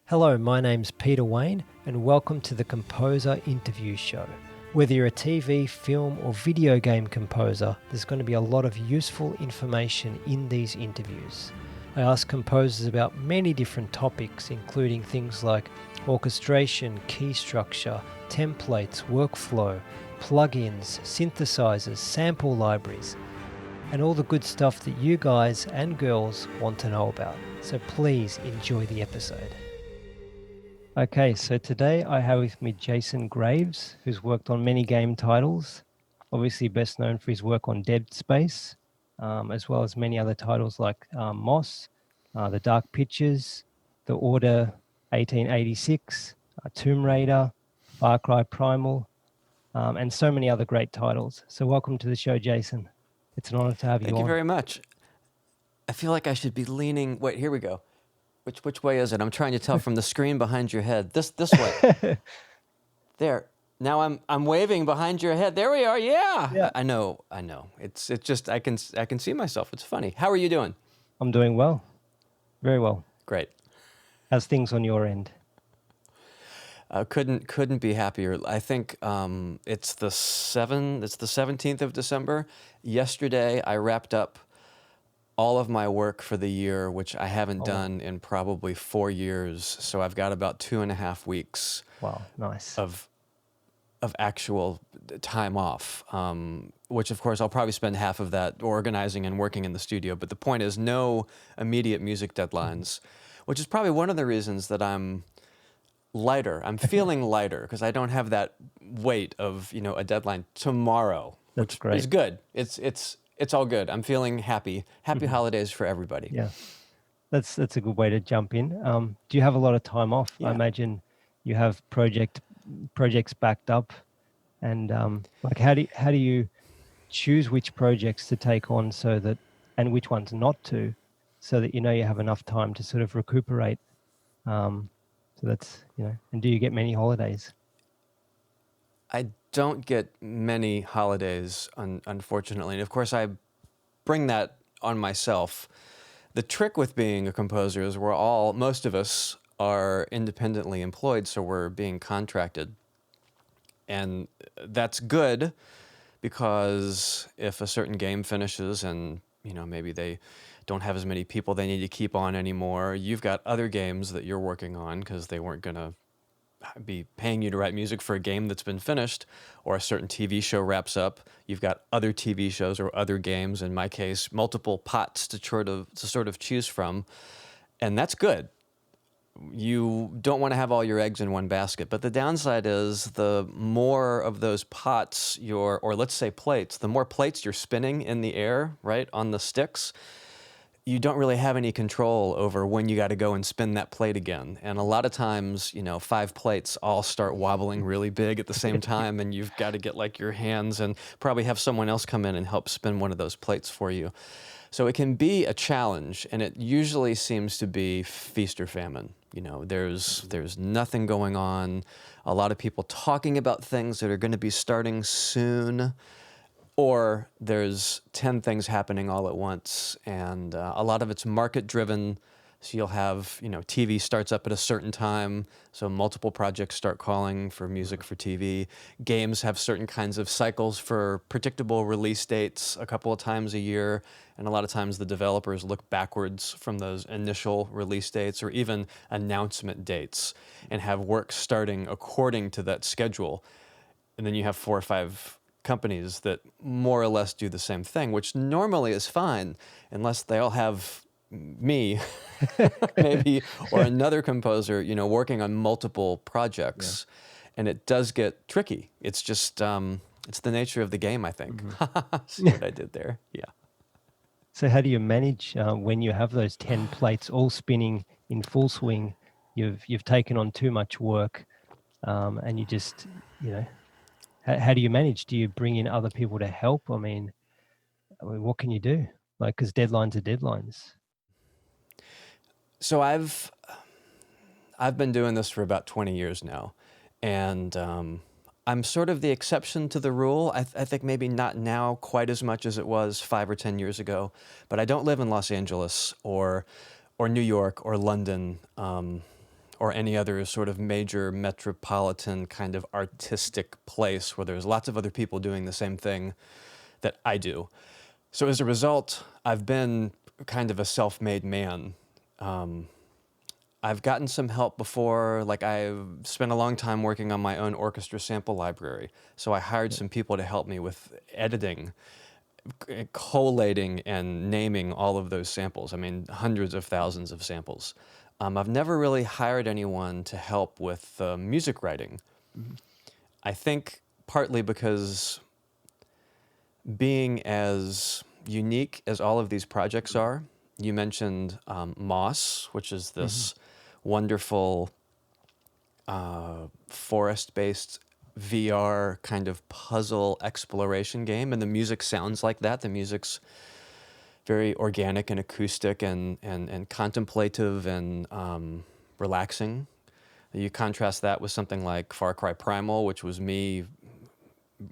Hello, my name's Peter Wayne, and welcome to the Composer Interview Show. Whether you're a TV, film, or video game composer, there's going to be a lot of useful information in these interviews. I ask composers about many different topics, including things like orchestration, key structure, templates, workflow, plugins, synthesizers, sample libraries, and all the good stuff that you guys and girls want to know about. So please enjoy the episode. Okay, so today I have with me Jason Graves, who's worked on many game titles, obviously best known for his work on Dead Space, as well as many other titles like Moss, The Dark Pictures, The Order 1886, Tomb Raider, Cry Primal, and so many other great titles. So welcome to the show, Jason. It's an honor to have you on. Thank you very much. I feel like I should be leaning. Wait, here we go. Which way is it? I'm trying to tell from the screen behind your head. This way. There. Now I'm waving behind your head. There we are. Yeah. I know. It's just I can see myself. It's funny. How are you doing? I'm doing well. Very well. Great. How's things on your end? Couldn't be happier. I think it's the 17th of December. Yesterday I wrapped up all of my work for the year, which I haven't done in probably 4 years. So I've got about 2.5 weeks. Wow, nice. Of actual time off, which of course I'll probably spend half of that organizing and working in the studio. But the point is no immediate music deadlines, which is probably one of the reasons that I'm lighter. I'm feeling lighter because I don't have that weight of, a deadline tomorrow. That's which great. is good. It's all good. I'm feeling happy. Happy holidays for everybody. Yeah, that's a good way to jump in. Do you have a lot of time off? Yeah. I imagine you have projects backed up, and how do you choose which projects to take on and which ones not to, so that you have enough time to sort of recuperate. So that's and do you get many holidays? I don't get many holidays, unfortunately. And of course, I bring that on myself. The trick with being a composer is most of us are independently employed, so we're being contracted. And that's good because if a certain game finishes and, maybe they don't have as many people they need to keep on anymore, you've got other games that you're working on because they weren't going to be paying you to write music for a game that's been finished, or a certain TV show wraps up. You've got other TV shows or other games, in my case, multiple pots to sort of choose from, and that's good. You don't want to have all your eggs in one basket, but the downside is the more of those pots or let's say plates, the more plates you're spinning in the air, right, on the sticks, you don't really have any control over when you got to go and spin that plate again. And a lot of times, 5 plates all start wobbling really big at the same time, and you've got to get like your hands and probably have someone else come in and help spin one of those plates for you. So it can be a challenge, and it usually seems to be feast or famine. There's nothing going on. A lot of people talking about things that are going to be starting soon, or there's 10 things happening all at once, and a lot of it's market-driven. So you'll have, TV starts up at a certain time, so multiple projects start calling for music for TV. Games have certain kinds of cycles for predictable release dates a couple of times a year, and a lot of times the developers look backwards from those initial release dates or even announcement dates and have work starting according to that schedule. And then you have 4 or 5 companies that more or less do the same thing, which normally is fine unless they all have me maybe or another composer working on multiple projects. And it does get tricky. It's just it's the nature of the game, I think. See what I did there? Yeah. So how do you manage when you have those 10 plates all spinning in full swing? You've taken on too much work, and you just how do you manage? Do you bring in other people to help? I mean, what can you do? Because deadlines are deadlines. So I've been doing this for about 20 years now, and I'm sort of the exception to the rule. I think maybe not now quite as much as it was 5 or 10 years ago, but I don't live in Los Angeles or New York or London or any other sort of major metropolitan kind of artistic place where there's lots of other people doing the same thing that I do. So as a result, I've been kind of a self-made man. I've gotten some help before, like I've spent a long time working on my own orchestra sample library. So I hired some people to help me with editing, collating and naming all of those samples. I mean, hundreds of thousands of samples. I've never really hired anyone to help with music writing. I think partly because being as unique as all of these projects are, you mentioned Moss, which is this wonderful forest-based VR kind of puzzle exploration game, and the music sounds like that. The music's very organic and acoustic and contemplative and relaxing. You contrast that with something like Cry Primal, which was me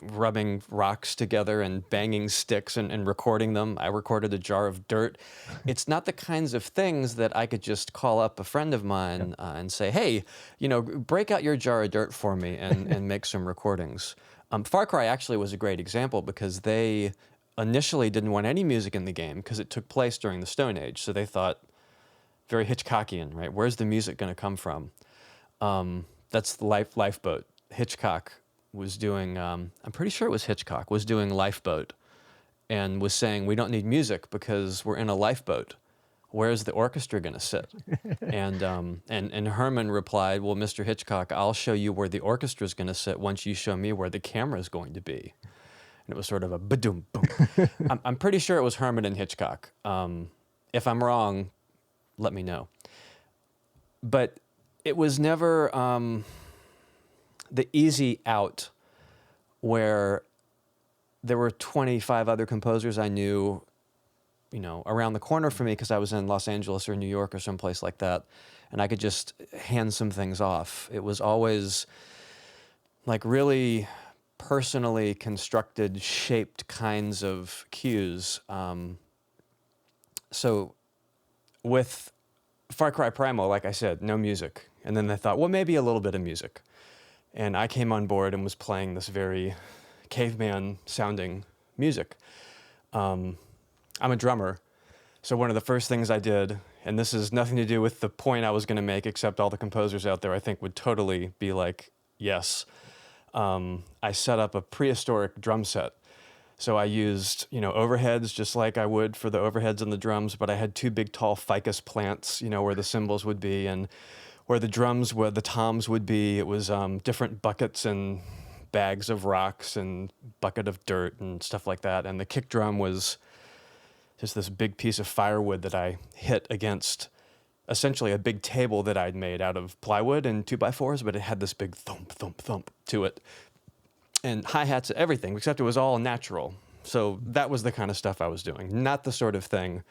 rubbing rocks together and banging sticks and recording them. I recorded a jar of dirt. It's not the kinds of things that I could just call up a friend of mine and say, hey, you know, break out your jar of dirt for me and make some recordings. Far Cry actually was a great example because they initially didn't want any music in the game because it took place during the Stone Age. So they thought, very Hitchcockian, right? Where's the music going to come from? That's the Lifeboat. Hitchcock was doing, I'm pretty sure it was Hitchcock, was doing Lifeboat and was saying, we don't need music because we're in a lifeboat. Where's the orchestra going to sit? And Herman replied, well, Mr. Hitchcock, I'll show you where the orchestra is going to sit once you show me where the camera is going to be. And it was sort of a ba-doom, boom. I'm pretty sure it was Herman and Hitchcock. If I'm wrong, let me know. But it was never the easy out where there were 25 other composers I knew, you know, around the corner from me because I was in Los Angeles or New York or someplace like that, and I could just hand some things off. It was always like really personally constructed, shaped kinds of cues. So with Far Cry Primal, like I said, no music. And then they thought, well, maybe a little bit of music. And I came on board and was playing this very caveman-sounding music. I'm a drummer, so one of the first things I did, and this has nothing to do with the point I was going to make, except all the composers out there I think would totally be like, yes. I set up a prehistoric drum set. So I used, you know, overheads just like I would for the overheads and the drums, but I had two big tall ficus plants, you know, where the cymbals would be and where the drums, where the toms would be. It was different buckets and bags of rocks and bucket of dirt and stuff like that. And the kick drum was just this big piece of firewood that I hit against essentially a big table that I'd made out of plywood and 2x4s, but it had this big thump, thump, thump to it. And hi-hats, everything, except it was all natural. So that was the kind of stuff I was doing, not the sort of thing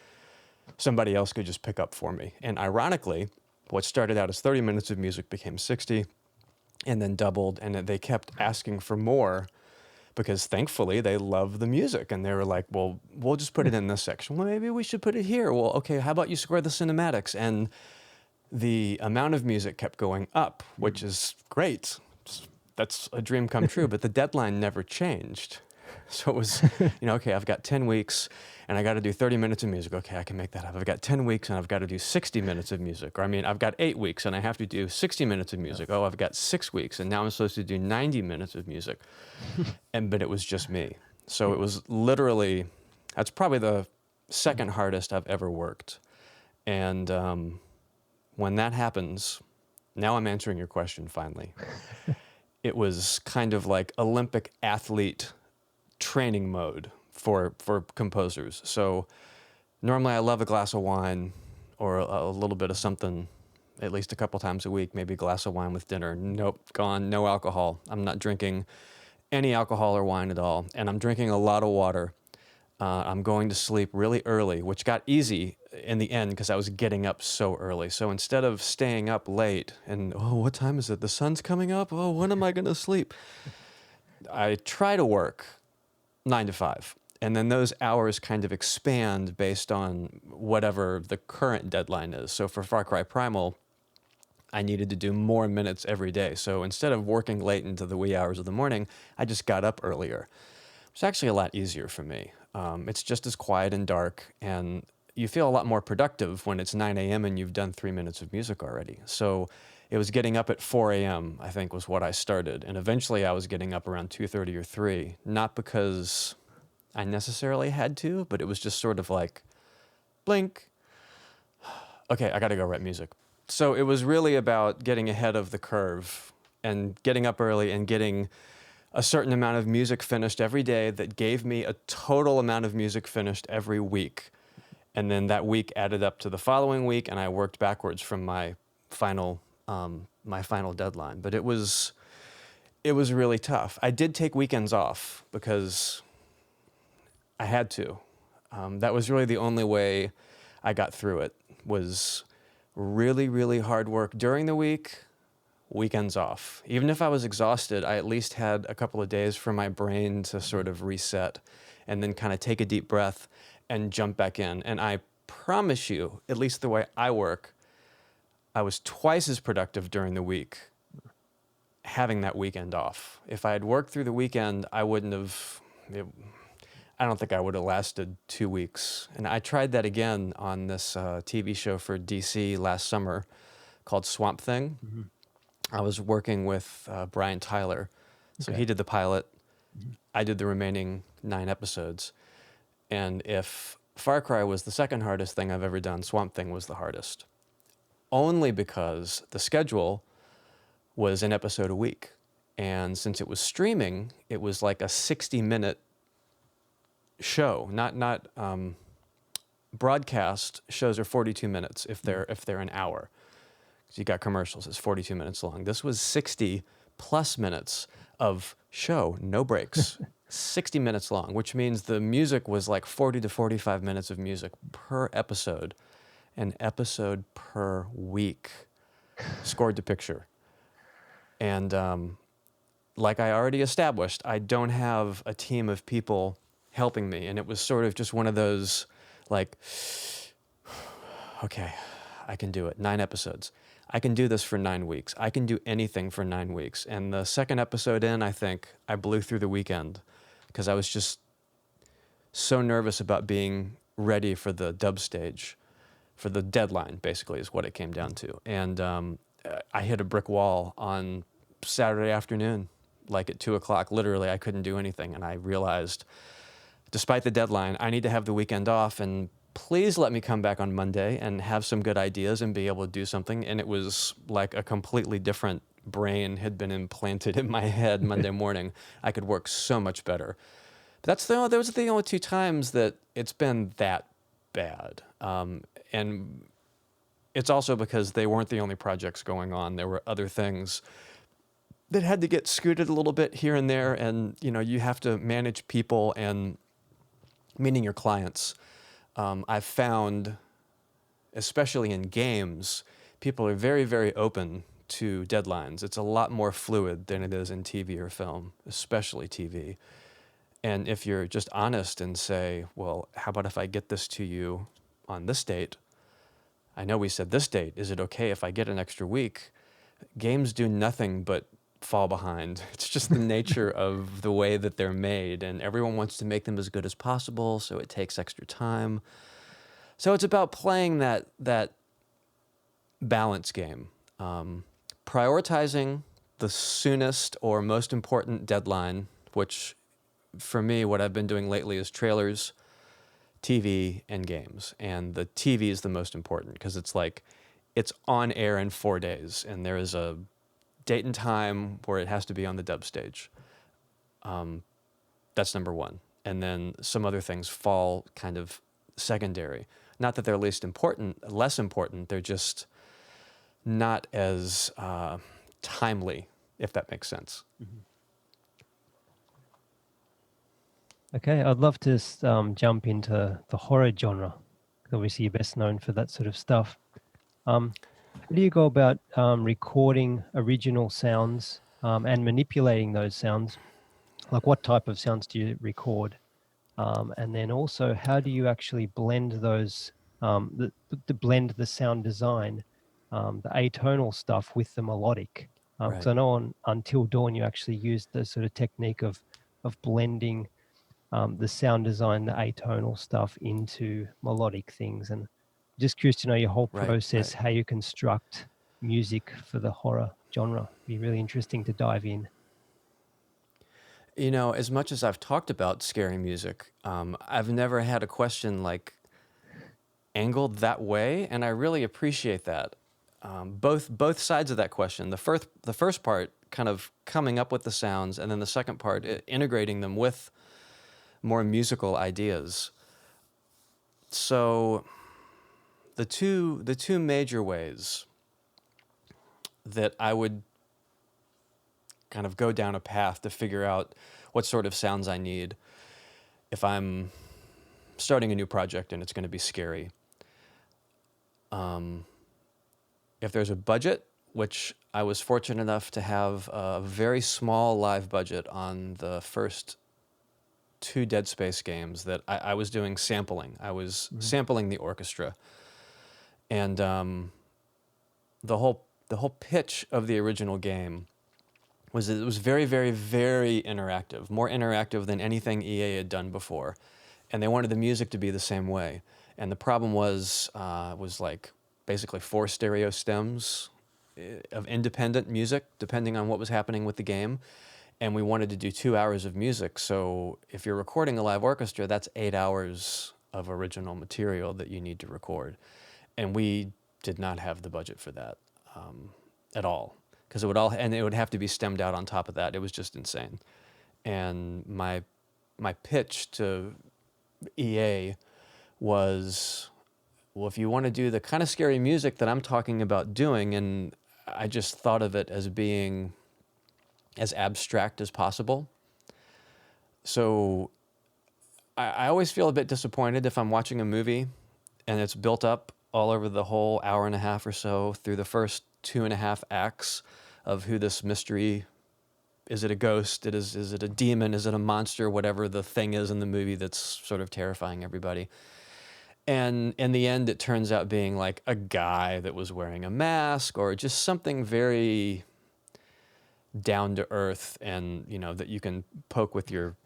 somebody else could just pick up for me. And ironically, what started out as 30 minutes of music became 60 and then doubled, and they kept asking for more because thankfully they love the music. And they were like, well, we'll just put it in this section. Well, maybe we should put it here. Well, okay, how about you score the cinematics? And the amount of music kept going up, which is great. That's a dream come true, but the deadline never changed. So it was, you know, okay, I've got 10 weeks and I got to do 30 minutes of music. Okay, I can make that up. I've got 10 weeks and I've got to do 60 minutes of music. Or I mean, I've got 8 weeks and I have to do 60 minutes of music. Oh, I've got 6 weeks and now I'm supposed to do 90 minutes of music. But it was just me. So it was literally, that's probably the second hardest I've ever worked. And when that happens, now I'm answering your question finally. It was kind of like Olympic athlete training mode for composers. So normally I love a glass of wine or a little bit of something at least a couple times a week, maybe a glass of wine with dinner. Nope, gone, no alcohol. I'm not drinking any alcohol or wine at all. And I'm drinking a lot of water. I'm going to sleep really early, which got easy in the end because I was getting up so early. So instead of staying up late and, oh, what time is it? The sun's coming up? Oh, when am I going to sleep? I try to work 9 to 5. And then those hours kind of expand based on whatever the current deadline is. So for Far Cry Primal, I needed to do more minutes every day. So instead of working late into the wee hours of the morning, I just got up earlier. It's actually a lot easier for me. It's just as quiet and dark, and you feel a lot more productive when it's 9 a.m. and you've done 3 minutes of music already. So it was getting up at 4 a.m., I think, was what I started. And eventually I was getting up around 2:30 or 3, not because I necessarily had to, but it was just sort of like, blink, okay, I got to go write music. So it was really about getting ahead of the curve and getting up early and getting a certain amount of music finished every day that gave me a total amount of music finished every week. And then that week added up to the following week, and I worked backwards from my final deadline. But it was really tough. I did take weekends off because I had to. That was really the only way I got through it, was really, really hard work during the week, weekends off. Even if I was exhausted, I at least had a couple of days for my brain to sort of reset and then kind of take a deep breath and jump back in. And I promise you, at least the way I work, I was twice as productive during the week having that weekend off. If I had worked through the weekend, I don't think I would have lasted 2 weeks. And I tried that again on this TV show for DC last summer called Swamp Thing. Mm-hmm. I was working with Brian Tyler. So Okay. he did the pilot. I did the remaining 9 episodes. And if Far Cry was the second hardest thing I've ever done, Swamp Thing was the hardest. Only because the schedule was an episode a week. And since it was streaming, it was like a 60-minute show. Not broadcast shows are 42 minutes if they're an hour. So you got commercials, it's 42 minutes long. This was 60 plus minutes of show, no breaks. 60 minutes long, which means the music was like 40 to 45 minutes of music per episode, an episode per week, scored to picture. And like I already established, I don't have a team of people helping me. And it was sort of just one of those, like, okay, I can do it. 9 episodes. I can do this for 9 weeks. I can do anything for 9 weeks. And the second episode in, I think, I blew through the weekend because I was just so nervous about being ready for the dub stage, for the deadline, basically, is what it came down to. And I hit a brick wall on Saturday afternoon, like at 2 o'clock. Literally, I couldn't do anything. And I realized, despite the deadline, I need to have the weekend off, and please let me come back on Monday and have some good ideas and be able to do something. And it was like a completely different brain had been implanted in my head Monday morning. I could work so much better. But those are the only 2 times that it's been that bad. And it's also because they weren't the only projects going on. There were other things that had to get scooted a little bit here and there. And, you have to manage people, and meaning your clients. I've found, especially in games, people are very, very open to deadlines. It's a lot more fluid than it is in TV or film, especially TV. And if you're just honest and say, well, how about if I get this to you on this date? I know we said this date. Is it okay if I get an extra week? Games do nothing but fall behind. It's just the nature of the way that they're made, and everyone wants to make them as good as possible, so it takes extra time. So it's about playing that balance game, prioritizing the soonest or most important deadline, which for me, what I've been doing lately is trailers, TV, and games. And the TV is the most important because it's on air in 4 days, and there is a date and time where it has to be on the dub stage. That's number one. And then some other things fall kind of secondary. Not that they're less important, they're just not as timely, if that makes sense. Mm-hmm. Okay, I'd love to jump into the horror genre. Obviously, you're best known for that sort of stuff. How do you go about recording original sounds and manipulating those sounds? Like, what type of sounds do you record? And then also, how do you actually blend those, blend the sound design the atonal stuff with the melodic. Because Right. I know on Until Dawn you actually used the sort of technique of blending the sound design, the atonal stuff into melodic things. And just curious to know your whole Right. process, Right. how you construct music for the horror genre. Be really interesting to dive in. You know, as much as I've talked about scary music, I've never had a question like angled that way, and I really appreciate that. Both sides of that question. The first part, kind of coming up with the sounds, and then the second part, integrating them with more musical ideas. So the two major ways that I would kind of go down a path to figure out what sort of sounds I need if I'm starting a new project and it's going to be scary. If there's a budget, which I was fortunate enough to have a very small live budget on the first two Dead Space games, that I was doing sampling. I was sampling the orchestra. And the whole pitch of the original game was that it was very, very, very interactive, more interactive than anything EA had done before. And they wanted the music to be the same way. And the problem was like basically 4 stereo stems of independent music, depending on what was happening with the game. And we wanted to do 2 hours of music. So if you're recording a live orchestra, that's 8 hours of original material that you need to record. And we did not have the budget for that at all. Because it would have to be stemmed out on top of that. It was just insane. And my pitch to EA was, well, if you want to do the kind of scary music that I'm talking about doing, and I just thought of it as being as abstract as possible. So I always feel a bit disappointed if I'm watching a movie and it's built up all over the whole hour and a half or so through the first 2.5 acts of who this mystery. Is it a ghost? Is it a demon? Is it a monster? Whatever the thing is in the movie that's sort of terrifying everybody. And in the end, it turns out being like a guy that was wearing a mask, or just something very down to earth, and that you can poke with your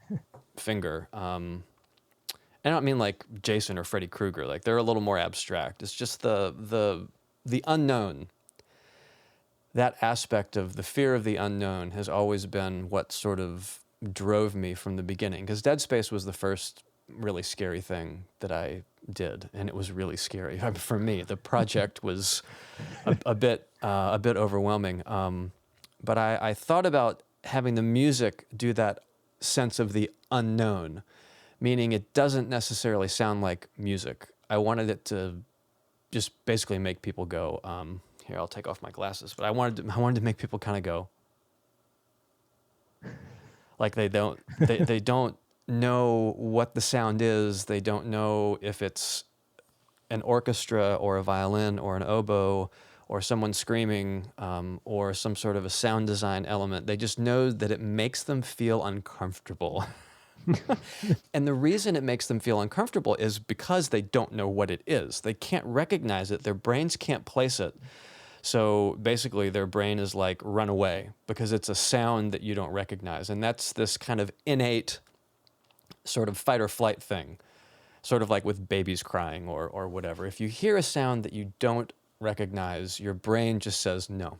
finger. I don't mean like Jason or Freddy Krueger. Like, they're a little more abstract. It's just the unknown. That aspect of the fear of the unknown has always been what sort of drove me from the beginning. Because Dead Space was the first really scary thing that I did, and it was really scary. I mean, for me, the project was a bit overwhelming. But I thought about having the music do that sense of the unknown, meaning it doesn't necessarily sound like music. I wanted it to just basically make people go, here, I'll take off my glasses, but I wanted to make people kind of go, like they don't know what the sound is. They don't know if it's an orchestra or a violin or an oboe or someone screaming, or some sort of a sound design element. They just know that it makes them feel uncomfortable. And the reason it makes them feel uncomfortable is because they don't know what it is. They can't recognize it. Their brains can't place it. So basically their brain is like, run away, because it's a sound that you don't recognize. And that's this kind of innate sort of fight or flight thing, sort of like with babies crying or whatever. If you hear a sound that you don't recognize, your brain just says no,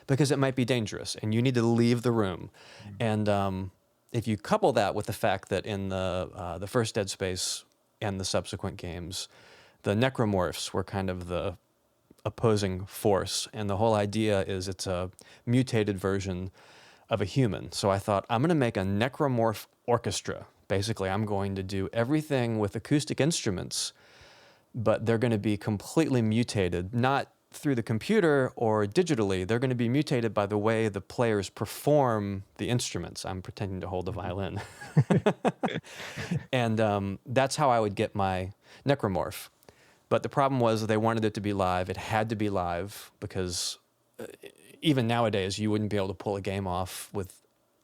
because it might be dangerous and you need to leave the room. And if you couple that with the fact that in the first Dead Space and the subsequent games, the necromorphs were kind of the opposing force, and the whole idea is it's a mutated version of a human. So I thought, I'm going to make a necromorph orchestra. Basically, I'm going to do everything with acoustic instruments, but they're going to be completely mutated, not through the computer or digitally. They're going to be mutated by the way the players perform the instruments. I'm pretending to hold a violin. And that's how I would get my necromorph. But the problem was they wanted it to be live. It had to be live, because even nowadays you wouldn't be able to pull a game off with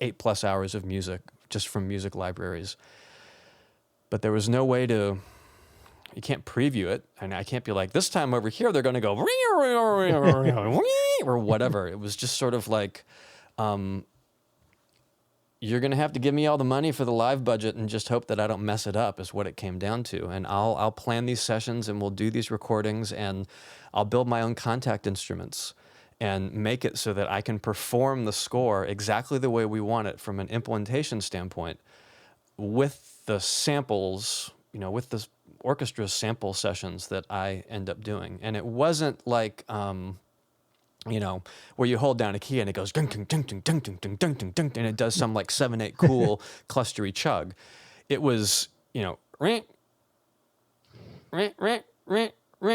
8+ hours of music just from music libraries. But there was no way to you can't preview it, and I can't be like, this time over here they're going to go or whatever. It was just sort of like, you're going to have to give me all the money for the live budget and just hope that I don't mess it up, is what it came down to. And I'll plan these sessions, and we'll do these recordings, and I'll build my own contact instruments and make it so that I can perform the score exactly the way we want it from an implementation standpoint, with the samples, with the orchestra sample sessions that I end up doing. And it wasn't like, where you hold down a key and it goes ding ding ding ding ding ding ding ding ding ding, and it does some like 7/8 cool clustery chug. It was,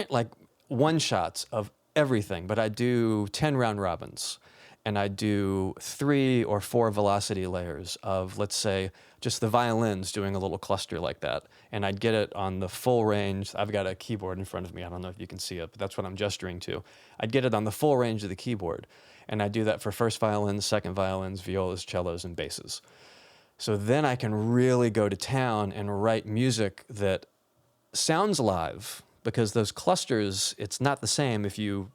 like one shots of everything. But I do 10 round robins, and I do 3 or 4 velocity layers of, let's say, just the violins doing a little cluster like that. And I'd get it on the full range. I've got a keyboard in front of me. I don't know if you can see it, but that's what I'm gesturing to. I'd get it on the full range of the keyboard. And I do that for first violins, second violins, violas, cellos, and basses. So then I can really go to town and write music that sounds live, because those clusters, it's not the same if you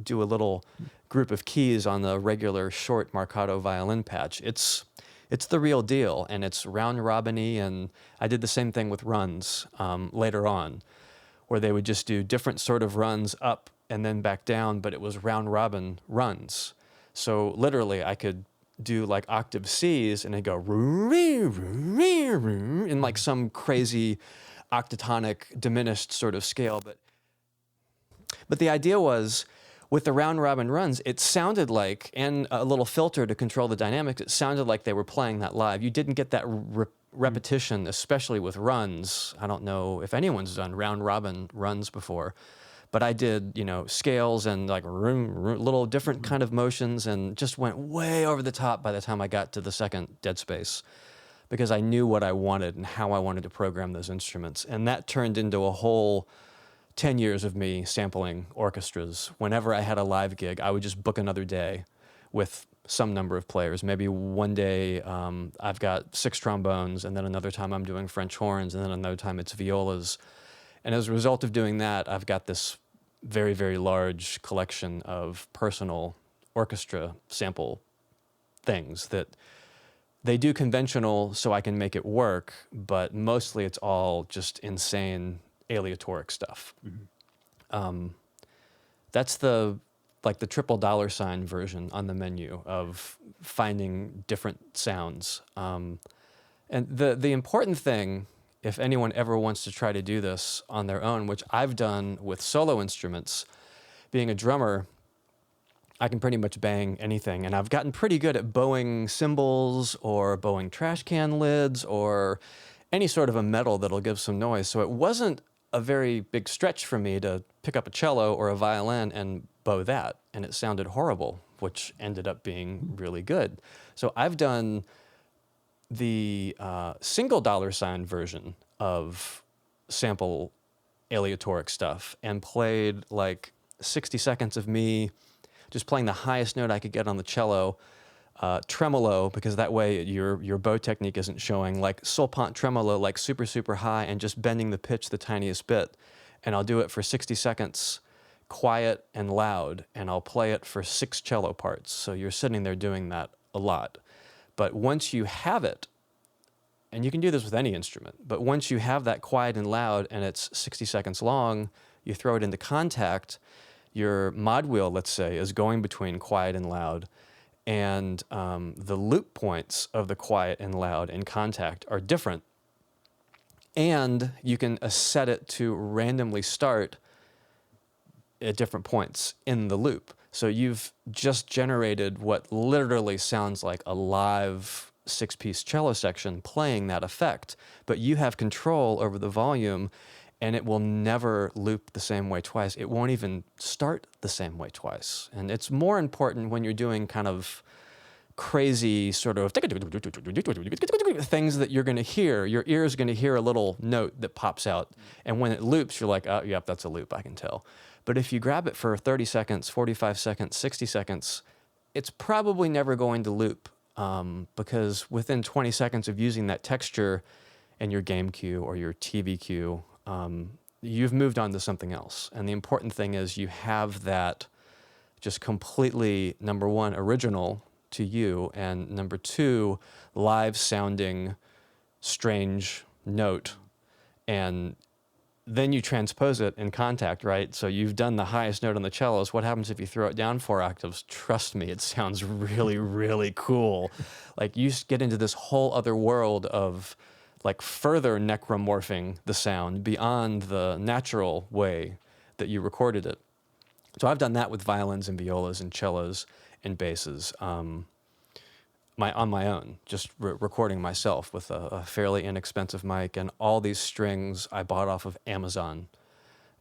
do a little group of keys on the regular short Marcato violin patch. It's the real deal, and it's round robin-y. And I did the same thing with runs later on, where they would just do different sort of runs up and then back down, but it was round robin runs. So literally I could do like octave Cs, and it'd go in like some crazy octatonic diminished sort of scale. But the idea was, with the round robin runs, it sounded like, and a little filter to control the dynamics, it sounded like they were playing that live. You didn't get that repetition, especially with runs. I don't know if anyone's done round robin runs before, but I did, scales and like little different kind of motions, and just went way over the top by the time I got to the second dead space, because I knew what I wanted and how I wanted to program those instruments. And that turned into a whole 10 years of me sampling orchestras. Whenever I had a live gig, I would just book another day with some number of players. Maybe one day I've got 6 trombones, and then another time I'm doing French horns, and then another time it's violas. And as a result of doing that, I've got this very, very large collection of personal orchestra sample things that they do conventional so I can make it work, but mostly it's all just insane aleatoric stuff. That's the triple $ version on the menu of finding different sounds. And the important thing, if anyone ever wants to try to do this on their own, which I've done with solo instruments, being a drummer, I can pretty much bang anything. And I've gotten pretty good at bowing cymbals or bowing trash can lids or any sort of a metal that'll give some noise. So it wasn't a very big stretch for me to pick up a cello or a violin and bow that. And it sounded horrible, which ended up being really good. So I've done the single $ version of sample aleatoric stuff, and played like 60 seconds of me just playing the highest note I could get on the cello, tremolo, because that way your bow technique isn't showing, like solpant tremolo, like super, super high, and just bending the pitch the tiniest bit. And I'll do it for 60 seconds, quiet and loud, and I'll play it for 6 cello parts. So you're sitting there doing that a lot. But once you have it, and you can do this with any instrument, but once you have that quiet and loud and it's 60 seconds long, you throw it into contact, your mod wheel, let's say, is going between quiet and loud, and the loop points of the quiet and loud in contact are different. And you can set it to randomly start at different points in the loop. So you've just generated what literally sounds like a live 6-piece cello section playing that effect, but you have control over the volume, and it will never loop the same way twice. It won't even start the same way twice. And it's more important when you're doing kind of crazy sort of things that you're going to hear. Your ear is going to hear a little note that pops out. And when it loops, you're like, oh, yep, that's a loop, I can tell. But if you grab it for 30 seconds, 45 seconds, 60 seconds, it's probably never going to loop, because within 20 seconds of using that texture in your game cue or your TV cue, you've moved on to something else. And the important thing is you have that just completely, number one, original to you, and number two, live sounding, strange note. And then you transpose it in contact, right? So you've done the highest note on the cellos. What happens if you throw it down 4 octaves? Trust me, it sounds really, really cool. Like you get into this whole other world of like further necromorphing the sound beyond the natural way that you recorded it. So I've done that with violins and violas and cellos and basses. On my own, just recording myself with a fairly inexpensive mic, and all these strings I bought off of Amazon.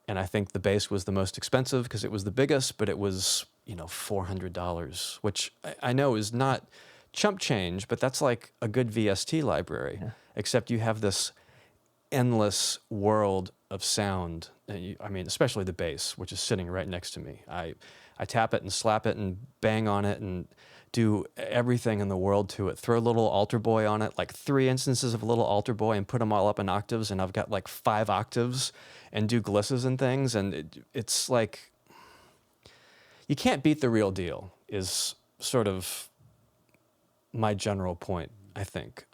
And I think the bass was the most expensive because it was the biggest, but it was, $400, which I know is not chump change, but that's like a good VST library, except you have this endless world of sound. Especially the bass, which is sitting right next to me. I tap it and slap it and bang on it and do everything in the world to it. Throw a little altar boy on it, like 3 instances of a little altar boy, and put them all up in octaves, and I've got like 5 octaves, and do glisses and things, and it's like, you can't beat the real deal, is sort of my general point, I think.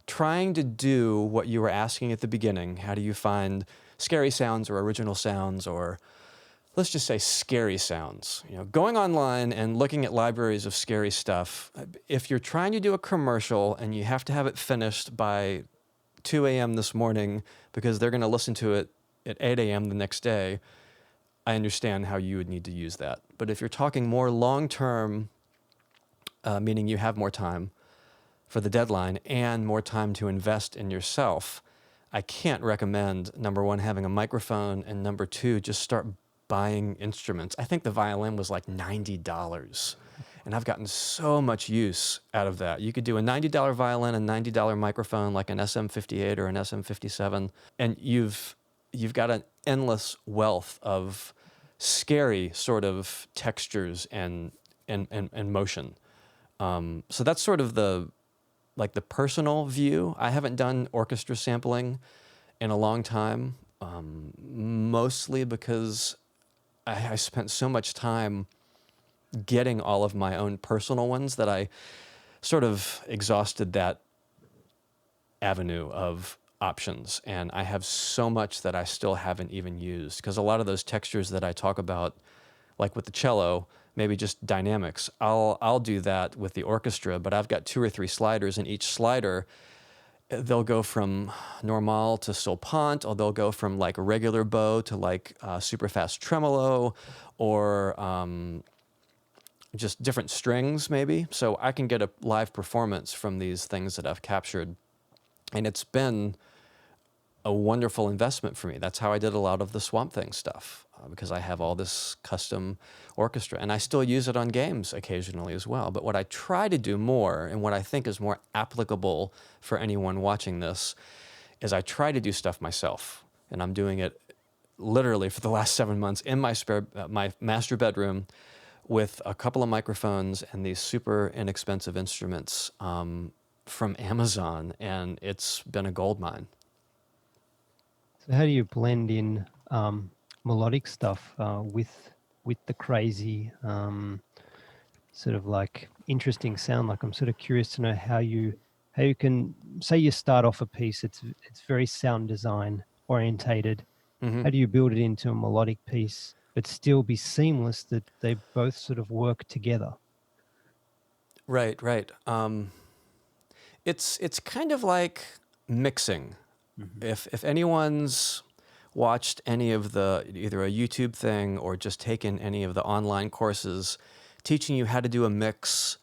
Trying to do what you were asking at the beginning, how do you find scary sounds or original sounds, or let's just say scary sounds. Going online and looking at libraries of scary stuff, if you're trying to do a commercial and you have to have it finished by 2 a.m. this morning because they're going to listen to it at 8 a.m. the next day, I understand how you would need to use that. But if you're talking more long-term, meaning you have more time for the deadline and more time to invest in yourself, I can't recommend, number one, having a microphone, and number two, just start buying instruments. I think the violin was like $90, and I've gotten so much use out of that. You could do a $90 violin, a $90 microphone, like an SM58 or an SM57, and you've got an endless wealth of scary sort of textures and motion. So that's sort of the personal view. I haven't done orchestra sampling in a long time, mostly because I spent so much time getting all of my own personal ones that I sort of exhausted that avenue of options. And I have so much that I still haven't even used, because a lot of those textures that I talk about, like with the cello, maybe just dynamics, I'll do that with the orchestra, but I've got 2 or 3 sliders, and each slider, they'll go from normal to sopant, or they'll go from like a regular bow to like super fast tremolo, or just different strings maybe. So I can get a live performance from these things that I've captured. And it's been a wonderful investment for me. That's how I did a lot of the Swamp Thing stuff, because I have all this custom orchestra, and I still use it on games occasionally as well. But what I try to do more, and what I think is more applicable for anyone watching this, is I try to do stuff myself. And I'm doing it literally for the last 7 months in my my master bedroom, with a couple of microphones and these super inexpensive instruments from Amazon, and it's been a goldmine. So how do you blend in melodic stuff with the crazy sort of like interesting sound? Like, I'm sort of curious to know how you can say you start off a piece, it's very sound design orientated. Mm-hmm. How do you build it into a melodic piece but still be seamless, that they both sort of work together? Right. It's kind of like mixing. Mm-hmm. If anyone's watched any of the, either a YouTube thing or just taken any of the online courses teaching you how to do a mix,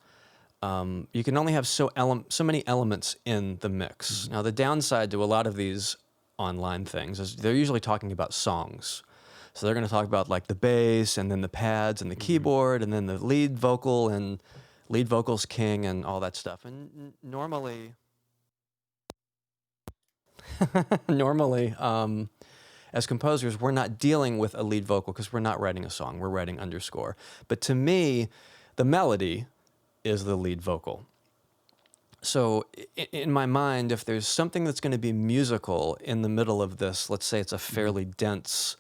you can only have so many elements in the mix. Mm-hmm. Now, the downside to a lot of these online things is they're usually talking about songs. So they're going to talk about like the bass, and then the pads, and the keyboard, and then the lead vocal, and lead vocal's king, and all that stuff. And normally, as composers, we're not dealing with a lead vocal because we're not writing a song, we're writing underscore. But to me, the melody is the lead vocal. So in my mind, if there's something that's going to be musical in the middle of this, let's say it's a fairly dense,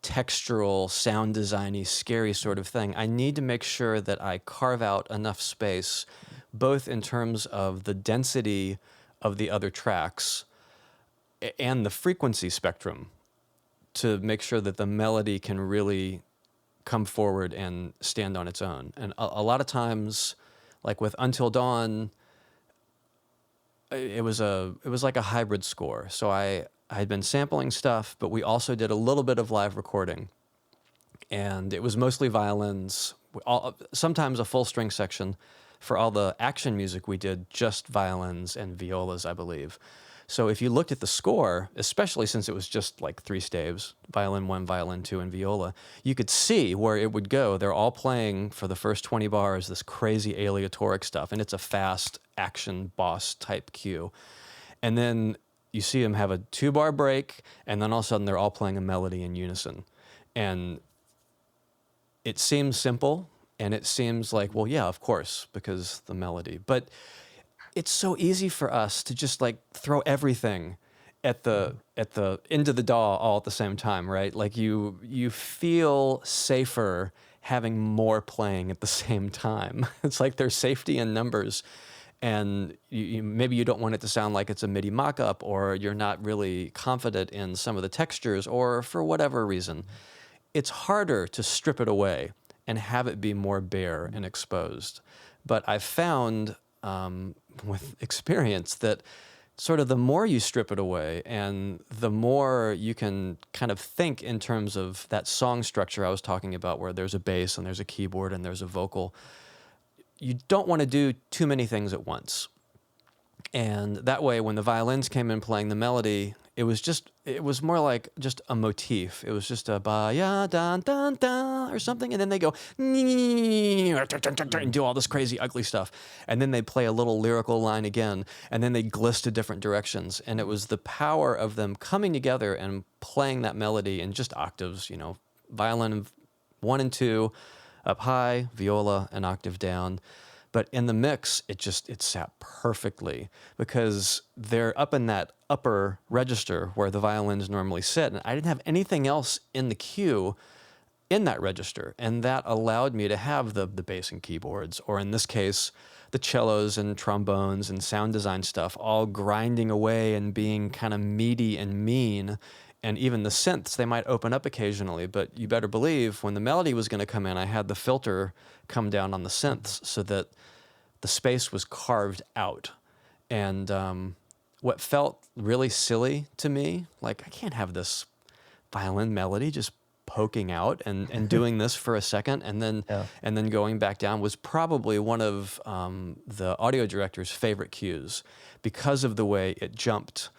textural, sound designy, scary sort of thing, I need to make sure that I carve out enough space, both in terms of the density of the other tracks and the frequency spectrum, to make sure that the melody can really come forward and stand on its own. And a lot of times, like with Until Dawn, it was like a hybrid score. So I had been sampling stuff, but we also did a little bit of live recording, and it was mostly violins. Sometimes a full string section. For all the action music, we did just violins and violas, I believe. So if you looked at the score, especially since it was just like 3 staves, violin 1, violin 2, and viola, you could see where it would go. They're all playing for the first 20 bars this crazy aleatoric stuff, and it's a fast action boss type cue. And then you see them have a 2-bar break, and then all of a sudden they're all playing a melody in unison. And it seems simple, and it seems like, well, yeah, of course, because the melody. But it's so easy for us to just like throw everything at the into the DAW all at the same time, right? Like you feel safer having more playing at the same time. It's like there's safety in numbers, and maybe you don't want it to sound like it's a MIDI mock-up, or you're not really confident in some of the textures, or for whatever reason. It's harder to strip it away and have it be more bare and exposed. But I've found with experience that sort of the more you strip it away and the more you can kind of think in terms of that song structure I was talking about, where there's a bass and there's a keyboard and there's a vocal, you don't want to do too many things at once. And that way, when the violins came in playing the melody, it was more like just a motif. It was just a ba ya dan dan da or something, and then they go and do all this crazy ugly stuff, and then they play a little lyrical line again, and then they glist to different directions. And it was the power of them coming together and playing that melody in just octaves. Violin 1 and 2 up high, viola an octave down. But in the mix, it sat perfectly, because they're up in that upper register where the violins normally sit. And I didn't have anything else in the cue in that register. And that allowed me to have the bass and keyboards, or in this case, the cellos and trombones and sound design stuff, all grinding away and being kind of meaty and mean. And even the synths, they might open up occasionally, but you better believe when the melody was going to come in, I had the filter come down on the synths so that the space was carved out. And what felt really silly to me, like, I can't have this violin melody just poking out and doing this for a second and then going back down, was probably one of the audio director's favorite cues, because of the way it jumped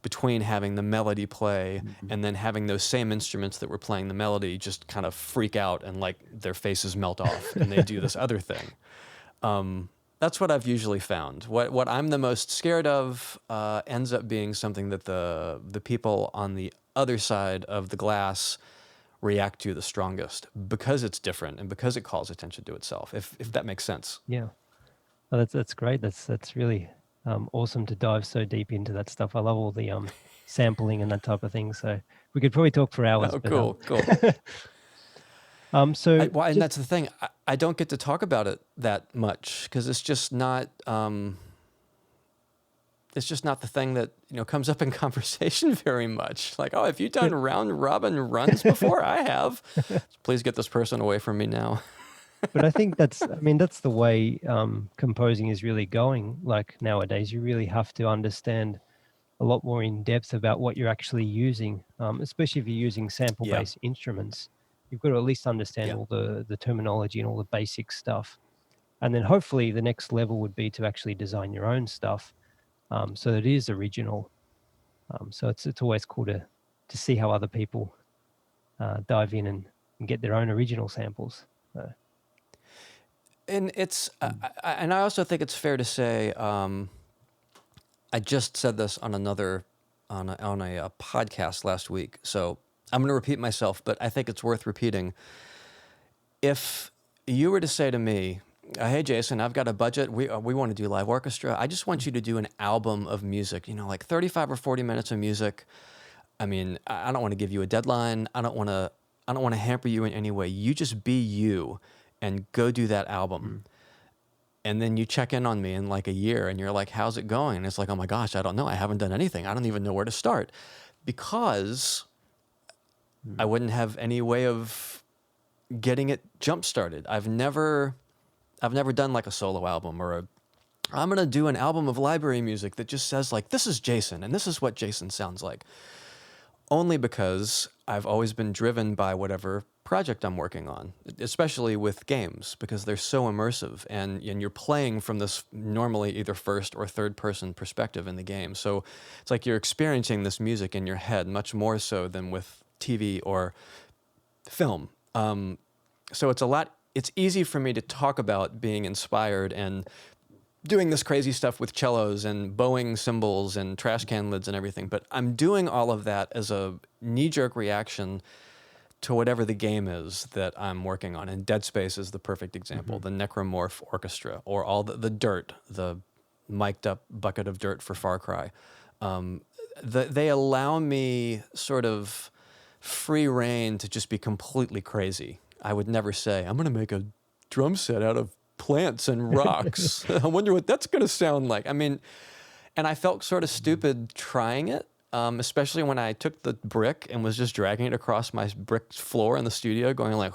between having the melody play and then having those same instruments that were playing the melody just kind of freak out and like their faces melt off and they do this other thing. That's what I've usually found. What I'm the most scared of ends up being something that the people on the other side of the glass react to the strongest, because it's different and because it calls attention to itself, if that makes sense. Yeah. Oh, that's great. That's really awesome to dive so deep into that stuff. I love all the sampling and that type of thing. So we could probably talk for hours. Oh, but, cool. And that's the thing. I don't get to talk about it that much, because it's just not. It's just not the thing that comes up in conversation very much. Like, oh, have you done round robin runs before? I have. Please get this person away from me now. But I think that's the way composing is really going. Like nowadays, you really have to understand a lot more in depth about what you're actually using, especially if you're using sample-based instruments. You've got to at least understand all the terminology and all the basic stuff. And then hopefully the next level would be to actually design your own stuff, so that it is original. So it's always cool to see how other people dive in and get their own original samples. And it's, and I also think it's fair to say, I just said this on a podcast last week, so I'm going to repeat myself, but I think it's worth repeating. If you were to say to me, hey, Jason, I've got a budget. We want to do live orchestra. I just want you to do an album of music, like 35 or 40 minutes of music. I mean, I don't want to give you a deadline. I don't want to hamper you in any way. You just be you and go do that album. And then you check in on me in like a year and you're like, how's it going? And it's like, oh my gosh, I don't know. I haven't done anything. I don't even know where to start, because I wouldn't have any way of getting it jump started. I've never done like a solo album or I'm going to do an album of library music that just says like, this is Jason and this is what Jason sounds like. Only because I've always been driven by whatever project I'm working on, especially with games, because they're so immersive and you're playing from this normally either first or third person perspective in the game. So it's like you're experiencing this music in your head much more so than with TV or film. So it's easy for me to talk about being inspired and doing this crazy stuff with cellos and bowing cymbals and trash can lids and everything, but I'm doing all of that as a knee-jerk reaction to whatever the game is that I'm working on. And Dead Space is the perfect example, the Necromorph Orchestra, or all the dirt, the mic'd up bucket of dirt for Far Cry. They allow me sort of free reign to just be completely crazy. I would never say, I'm going to make a drum set out of plants and rocks. I wonder what that's going to sound like. I mean, and I felt sort of stupid trying it, especially when I took the brick and was just dragging it across my brick floor in the studio, going like,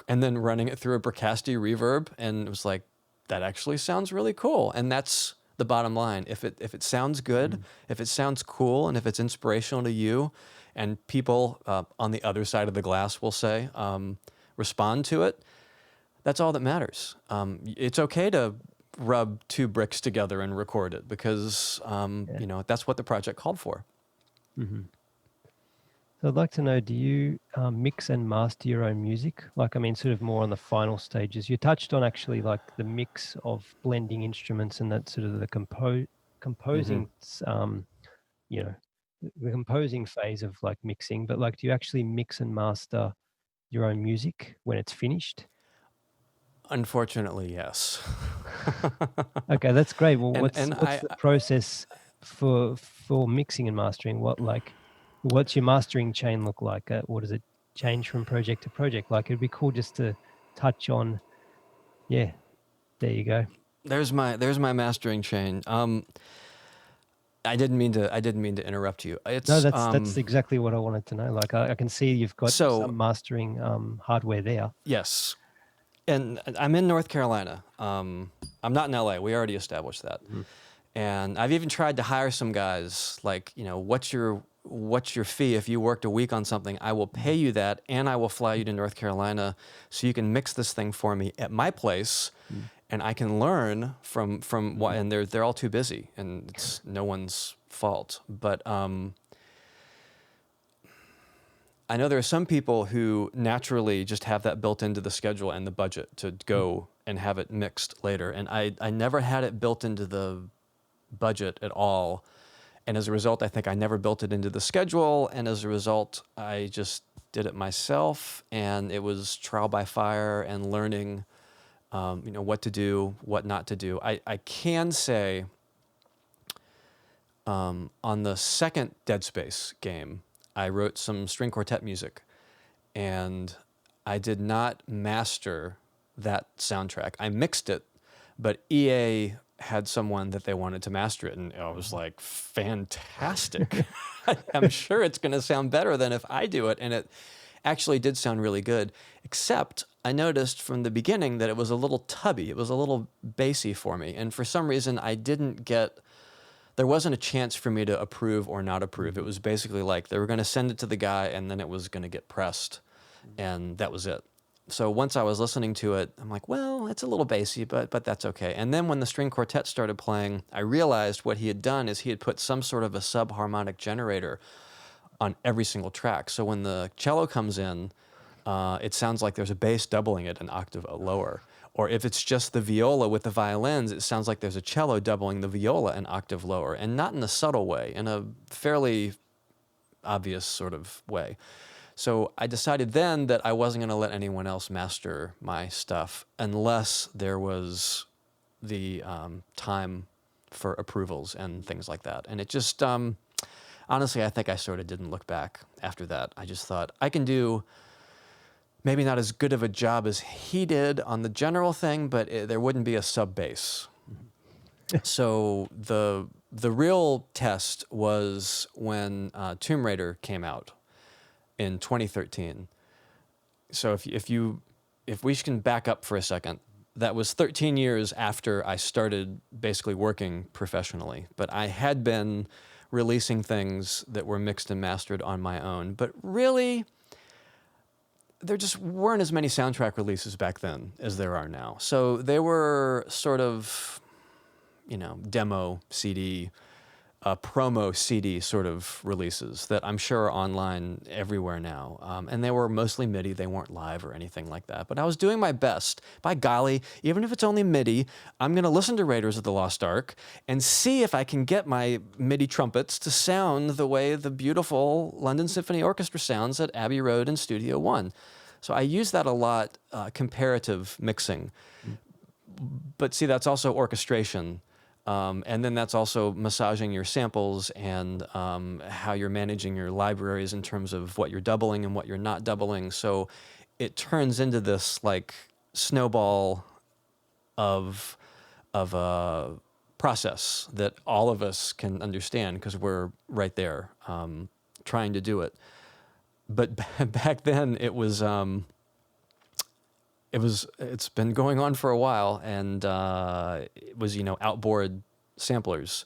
and then running it through a Bricasti reverb, and it was like, that actually sounds really cool. And that's the bottom line. If it sounds good, if it sounds cool, and if it's inspirational to you, and people on the other side of the glass will say, respond to it, that's all that matters. It's okay to rub two bricks together and record it, because that's what the project called for. So I'd like to know, do you mix and master your own music? Like, I mean, sort of more on the final stages. You touched on actually like the mix of blending instruments and that sort of the composing, the composing phase of like mixing, but like, do you actually mix and master your own music when it's finished? Unfortunately, yes. Okay, that's great. Well, what's the process for mixing and mastering? What's your mastering chain look like? What does it change from project to project? Like, it'd be cool just to touch on. Yeah, there you go. There's my mastering chain. I didn't mean to interrupt you. No, that's exactly what I wanted to know. Like, I can see you've got some mastering hardware there. Yes, and I'm in North Carolina. I'm not in LA. We already established that. And I've even tried to hire some guys. Like, what's your fee if you worked a week on something? I will pay you that, and I will fly you to North Carolina so you can mix this thing for me at my place. And I can learn from what, and they're all too busy, and it's no one's fault. But I know there are some people who naturally just have that built into the schedule and the budget to go and have it mixed later. And I never had it built into the budget at all. And as a result, I think I never built it into the schedule. And as a result, I just did it myself, and it was trial by fire and learning what to do, what not to do. I can say on the second Dead Space game, I wrote some string quartet music, and I did not master that soundtrack. I mixed it, but EA had someone that they wanted to master it, and I was like, fantastic. I'm sure it's going to sound better than if I do it, and it actually did sound really good, except I noticed from the beginning that it was a little tubby. It was a little bassy for me. And for some reason, there wasn't a chance for me to approve or not approve. It was basically like they were going to send it to the guy, and then it was going to get pressed. And that was it. So once I was listening to it, I'm like, well, it's a little bassy, but that's okay. And then when the string quartet started playing, I realized what he had done is he had put some sort of a subharmonic generator on every single track. So when the cello comes in, it sounds like there's a bass doubling it an octave lower. Or if it's just the viola with the violins, it sounds like there's a cello doubling the viola an octave lower, and not in a subtle way, in a fairly obvious sort of way. So I decided then that I wasn't going to let anyone else master my stuff unless there was the time for approvals and things like that. And it just, honestly, I think I sort of didn't look back after that. I just thought I can do maybe not as good of a job as he did on the general thing, but there wouldn't be a sub bass. So the real test was when Tomb Raider came out in 2013. So if we can back up for a second, that was 13 years after I started basically working professionally. But I had been releasing things that were mixed and mastered on my own. But really, there just weren't as many soundtrack releases back then as there are now. So they were sort of, demo CD, promo CD sort of releases that I'm sure are online everywhere now. And they were mostly MIDI. They weren't live or anything like that. But I was doing my best. By golly, even if it's only MIDI, I'm going to listen to Raiders of the Lost Ark and see if I can get my MIDI trumpets to sound the way the beautiful London Symphony Orchestra sounds at Abbey Road and Studio One. So I use that a lot, comparative mixing. But see, that's also orchestration. And then that's also massaging your samples and how you're managing your libraries in terms of what you're doubling and what you're not doubling. So it turns into this like snowball of a process that all of us can understand because we're right there trying to do it. But back then it's been going on for a while, and it was, outboard samplers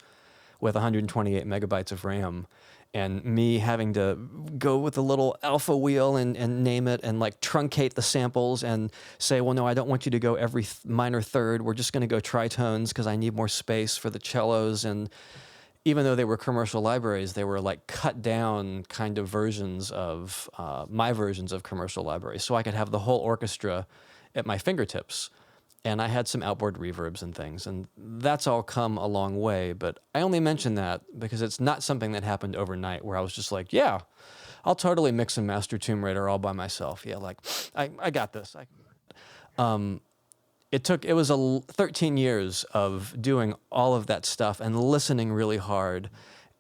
with 128 megabytes of RAM, and me having to go with a little alpha wheel and name it and like truncate the samples and say, well, no, I don't want you to go every minor third. We're just going to go tritones because I need more space for the cellos. And even though they were commercial libraries, they were like cut down kind of versions of my versions of commercial libraries. So I could have the whole orchestra at my fingertips. And I had some outboard reverbs and things. And that's all come a long way. But I only mention that because it's not something that happened overnight where I was just like, yeah, I'll totally mix and master Tomb Raider all by myself. Yeah, like, I got this. It was 13 years of doing all of that stuff and listening really hard.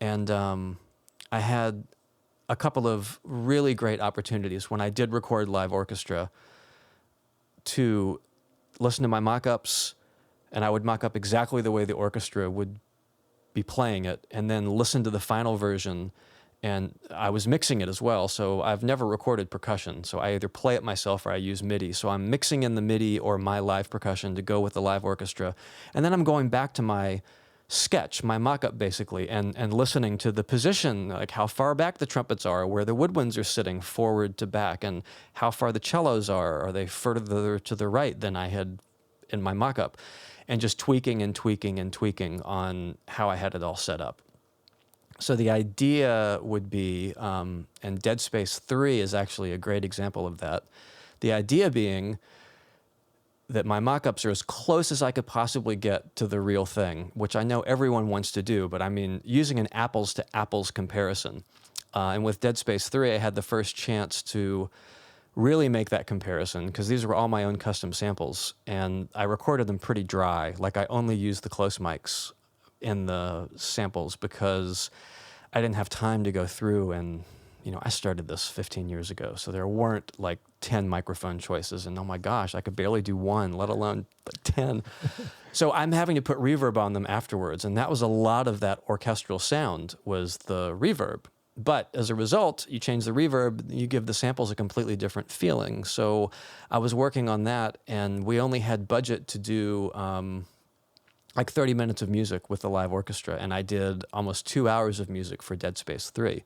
And I had a couple of really great opportunities when I did record live orchestra to listen to my mock-ups, and I would mock up exactly the way the orchestra would be playing it, and then listen to the final version. And I was mixing it as well, so I've never recorded percussion. So I either play it myself or I use MIDI. So I'm mixing in the MIDI or my live percussion to go with the live orchestra. And then I'm going back to my sketch, my mock-up basically, and listening to the position, like how far back the trumpets are, where the woodwinds are sitting forward to back, and how far the cellos are. Are they further to the right than I had in my mock-up? And just tweaking and tweaking and tweaking on how I had it all set up. So the idea would be, and Dead Space 3 is actually a great example of that, the idea being that my mock-ups are as close as I could possibly get to the real thing, which I know everyone wants to do, but I mean, using an apples-to-apples comparison. And with Dead Space 3, I had the first chance to really make that comparison, because these were all my own custom samples, and I recorded them pretty dry. Like, I only used the close mics in the samples because I didn't have time to go through and, I started this 15 years ago, so there weren't like 10 microphone choices, and oh my gosh, I could barely do one, let alone like 10. So I'm having to put reverb on them afterwards, and that was a lot of that orchestral sound was the reverb. But as a result, you change the reverb, you give the samples a completely different feeling. So I was working on that, and we only had budget to do like 30 minutes of music with the live orchestra, and I did almost 2 hours of music for Dead Space 3.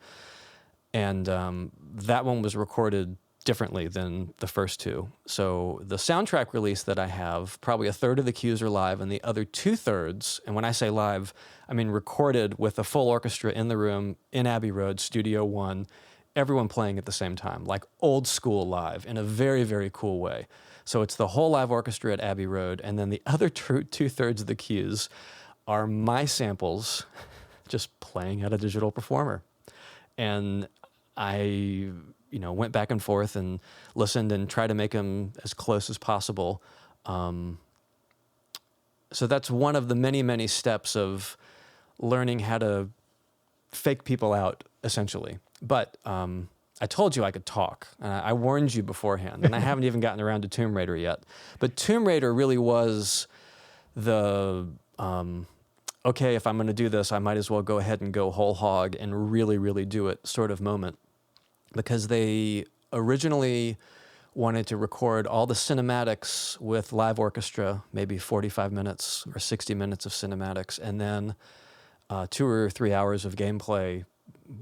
And that one was recorded differently than the first two. So the soundtrack release that I have, probably a third of the cues are live, and the other 2/3, and when I say live, I mean recorded with a full orchestra in the room in Abbey Road, Studio One, everyone playing at the same time, like old school live in a very, very cool way. So it's the whole live orchestra at Abbey Road, and then the other 2/3 of the cues are my samples just playing at a digital performer. And I went back and forth and listened and tried to make them as close as possible. So that's one of the many, many steps of learning how to fake people out, essentially. But I told you I could talk, and I warned you beforehand, and I haven't even gotten around to Tomb Raider yet. But Tomb Raider really was the, okay, if I'm going to do this, I might as well go ahead and go whole hog and really, really do it sort of moment. Because they originally wanted to record all the cinematics with live orchestra, maybe 45 minutes or 60 minutes of cinematics, and then 2 or 3 hours of gameplay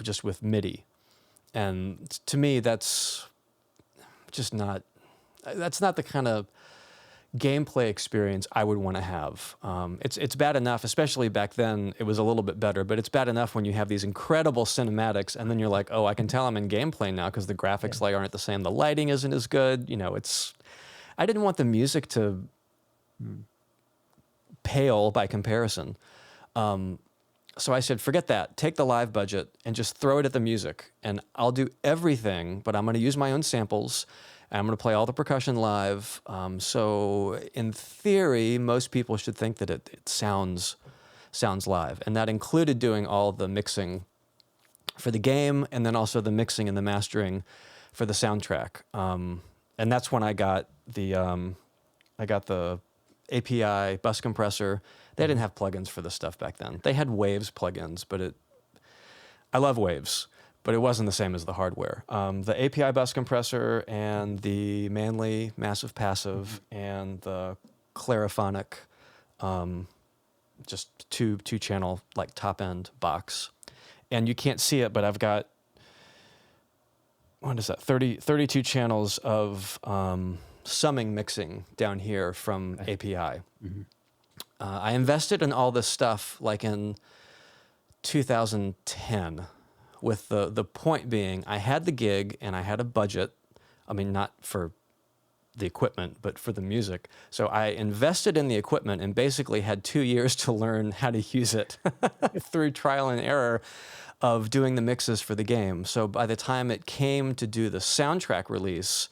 just with MIDI. And to me, that's not the kind of gameplay experience I would want to have. It's bad enough, especially back then, it was a little bit better, but it's bad enough when you have these incredible cinematics and then you're like, oh, I can tell I'm in gameplay now because the graphics aren't the same. The lighting isn't as good. I didn't want the music to pale by comparison. So I said, forget that. Take the live budget and just throw it at the music. And I'll do everything, but I'm going to use my own samples. I'm going to play all the percussion live. So in theory, most people should think that it sounds live. And that included doing all the mixing for the game and then also the mixing and the mastering for the soundtrack. And that's when I got the API bus compressor. They didn't have plugins for this stuff back then. They had Waves plugins, but I love Waves, but it wasn't the same as the hardware. The API bus compressor and the Manley Massive Passive and the Clariphonic, just two channel like top end box. And you can't see it, but I've got, what is that, 32 channels of summing mixing down here from API. Mm-hmm. I invested in all this stuff like in 2010, with the point being I had the gig and I had a budget. I mean, not for the equipment, but for the music. So I invested in the equipment and basically had 2 years to learn how to use it through trial and error of doing the mixes for the game. So by the time it came to do the soundtrack release,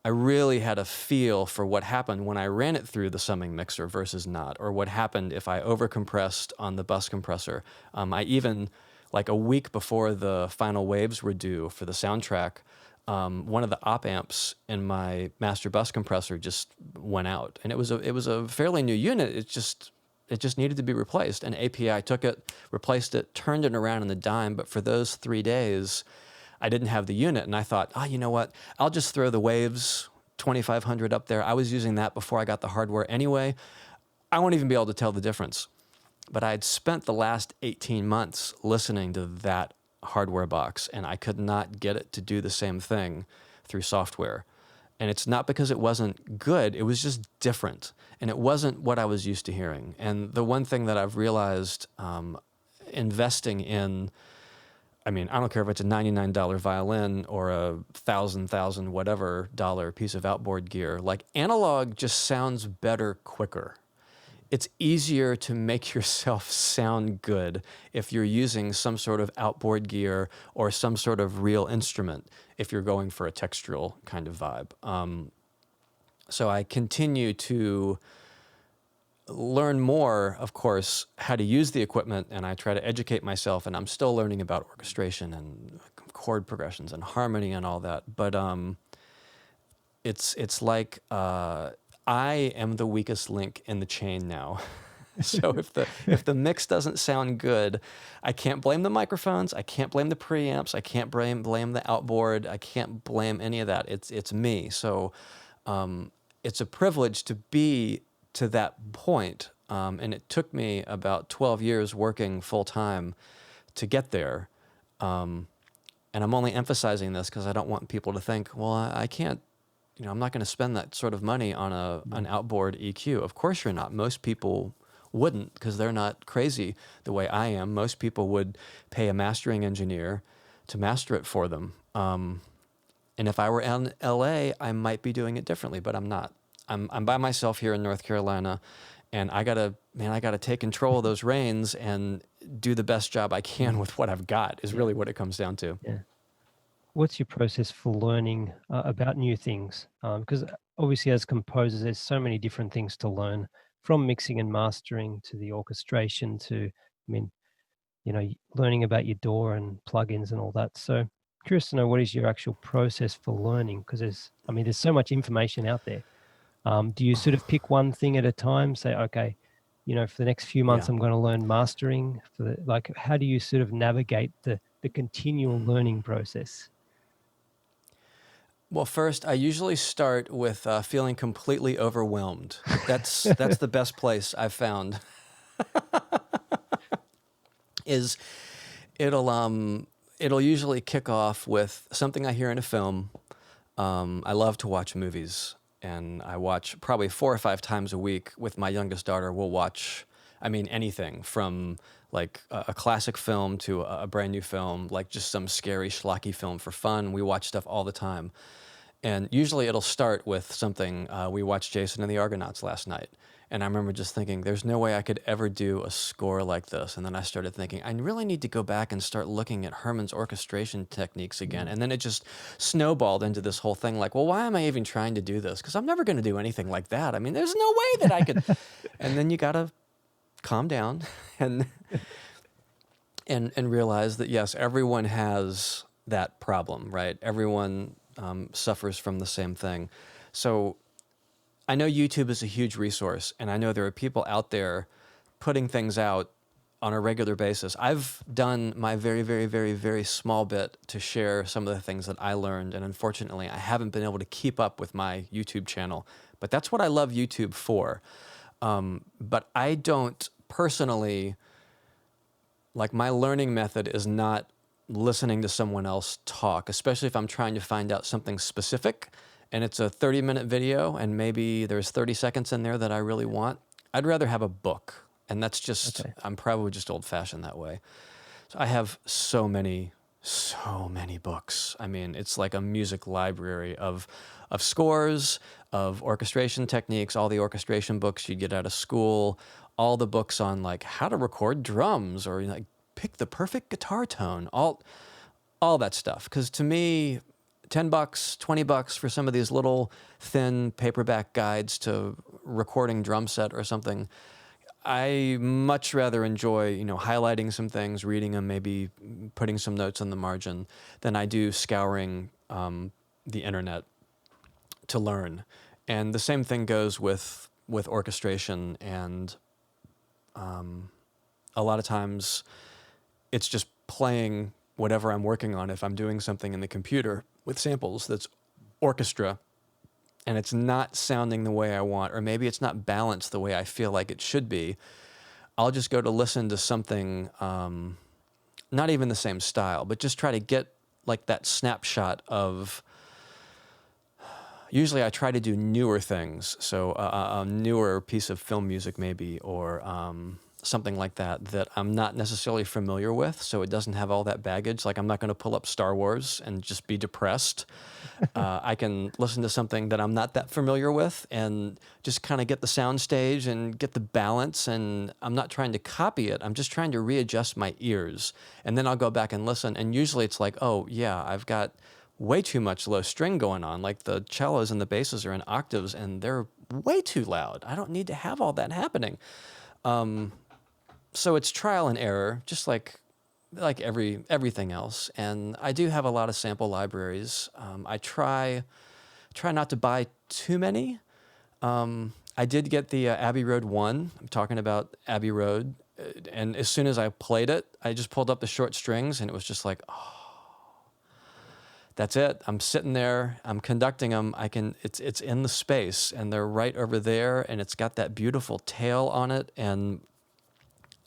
I really had a feel for what happened when I ran it through the summing mixer versus not, or what happened if I overcompressed on the bus compressor. I even, like a week before the final waves were due for the soundtrack, one of the op amps in my master bus compressor just went out, and it was a fairly new unit. It just needed to be replaced. And API took it, replaced it, turned it around on a dime. But for those 3 days, I didn't have the unit, and I thought, you know what? I'll just throw the Waves 2500 up there. I was using that before I got the hardware anyway. I won't even be able to tell the difference. But I'd spent the last 18 months listening to that hardware box, and I could not get it to do the same thing through software. And it's not because it wasn't good, it was just different. And it wasn't what I was used to hearing. And the one thing that I've realized investing in, I mean, I don't care if it's a $99 violin or a thousand whatever dollar piece of outboard gear, like analog just sounds better quicker. It's easier to make yourself sound good if you're using some sort of outboard gear or some sort of real instrument if you're going for a textural kind of vibe. So I continue to learn more, of course, how to use the equipment, and I try to educate myself, and I'm still learning about orchestration and chord progressions and harmony and all that. But it's like I am the weakest link in the chain now. So if the mix doesn't sound good, I can't blame the microphones, I can't blame the preamps, I can't blame the outboard, I can't blame any of that. It's me. So it's a privilege to be to that point, and it took me about 12 years working full time to get there. And I'm only emphasizing this because I don't want people to think, well, I can't, I'm not going to spend that sort of money on an outboard EQ. Of course you're not. Most people wouldn't, because they're not crazy the way I am. Most people would pay a mastering engineer to master it for them. And if I were in LA, I might be doing it differently, but I'm not. I'm by myself here in North Carolina, and I gotta take control of those reins and do the best job I can with what I've got, is really what it comes down to. Yeah. what's your process for learning about new things? Because obviously, as composers, there's so many different things to learn, from mixing and mastering to the orchestration to, I mean, learning about your DAW and plugins and all that. So curious to know, what is your actual process for learning? Because there's so much information out there. Do you sort of pick one thing at a time? Say, okay, for the next few months, Yeah. I'm going to learn mastering. Like, how do you sort of navigate the continual learning process? Well, first, I usually start with feeling completely overwhelmed. That's the best place I've found. Is it'll usually kick off with something I hear in a film. I love to watch movies, and I watch probably 4 or 5 times a week with my youngest daughter. We'll watch, I mean, anything from like a classic film to a brand new film, like just some scary schlocky film for fun. We watch stuff all the time. And usually it'll start with something, we watched Jason and the Argonauts last night. And I remember just thinking, there's no way I could ever do a score like this. And then I started thinking, I really need to go back and start looking at Herman's orchestration techniques again. And then it just snowballed into this whole thing like, well, why am I even trying to do this? Because I'm never going to do anything like that. I mean, there's no way that I could. And then you got to calm down and realize that, yes, everyone has that problem, right? Everyone suffers from the same thing. So I know YouTube is a huge resource, and I know there are people out there putting things out on a regular basis. I've done my very, very, very, very small bit to share some of the things that I learned, and unfortunately, I haven't been able to keep up with my YouTube channel. But that's what I love YouTube for. But I don't personally, like, my learning method is not listening to someone else talk, especially if I'm trying to find out something specific and it's a 30-minute video and maybe there's 30 seconds in there that I really want. I'd rather have a book. And that's just, Okay. I'm probably just old-fashioned that way. So I have so many books. I mean, it's like a music library of scores, of orchestration techniques, all the orchestration books you'd get out of school, all the books on like how to record drums or like pick the perfect guitar tone, all that stuff. Because to me, $10, $20 for some of these little thin paperback guides to recording drum set or something, I much rather enjoy, highlighting some things, reading them, maybe putting some notes on the margin, than I do scouring the internet to learn. And the same thing goes with orchestration, and a lot of times it's just playing whatever I'm working on. If I'm doing something in the computer with samples that's orchestra and it's not sounding the way I want, or maybe it's not balanced the way I feel like it should be, I'll just go to listen to something, not even the same style, but just try to get like that snapshot of, usually I try to do newer things. So a newer piece of film music maybe, or something like that I'm not necessarily familiar with, so it doesn't have all that baggage. Like, I'm not going to pull up Star Wars and just be depressed. I can listen to something that I'm not that familiar with and just kind of get the sound stage and get the balance, and I'm not trying to copy it. I'm just trying to readjust my ears, and then I'll go back and listen, and usually it's like, oh yeah, I've got way too much low string going on. Like, the cellos and the basses are in octaves and they're way too loud. I don't need to have all that happening. So it's trial and error, just like everything else. And I do have a lot of sample libraries. I try not to buy too many. I did get the Abbey Road 1. I'm talking about Abbey Road. And as soon as I played it, I just pulled up the short strings and it was just like, oh, that's it. I'm sitting there, I'm conducting them. It's in the space and they're right over there, and it's got that beautiful tail on it. And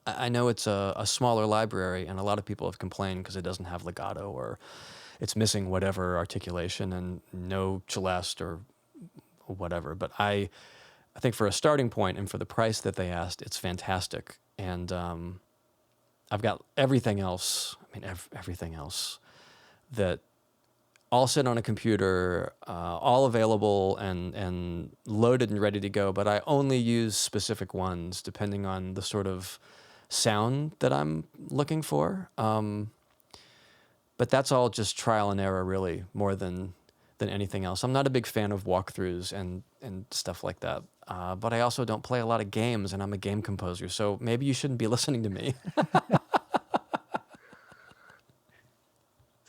I know it's a smaller library, and a lot of people have complained because it doesn't have legato, or it's missing whatever articulation and no celeste or whatever. But I think for a starting point and for the price that they asked, it's fantastic. And I've got everything else. I mean, everything else that all sit on a computer, all available and loaded and ready to go. But I only use specific ones depending on the sort of sound that I'm looking for. But that's all just trial and error, really, more than anything else. I'm not a big fan of walkthroughs and stuff like that. But I also don't play a lot of games, and I'm a game composer, so maybe you shouldn't be listening to me.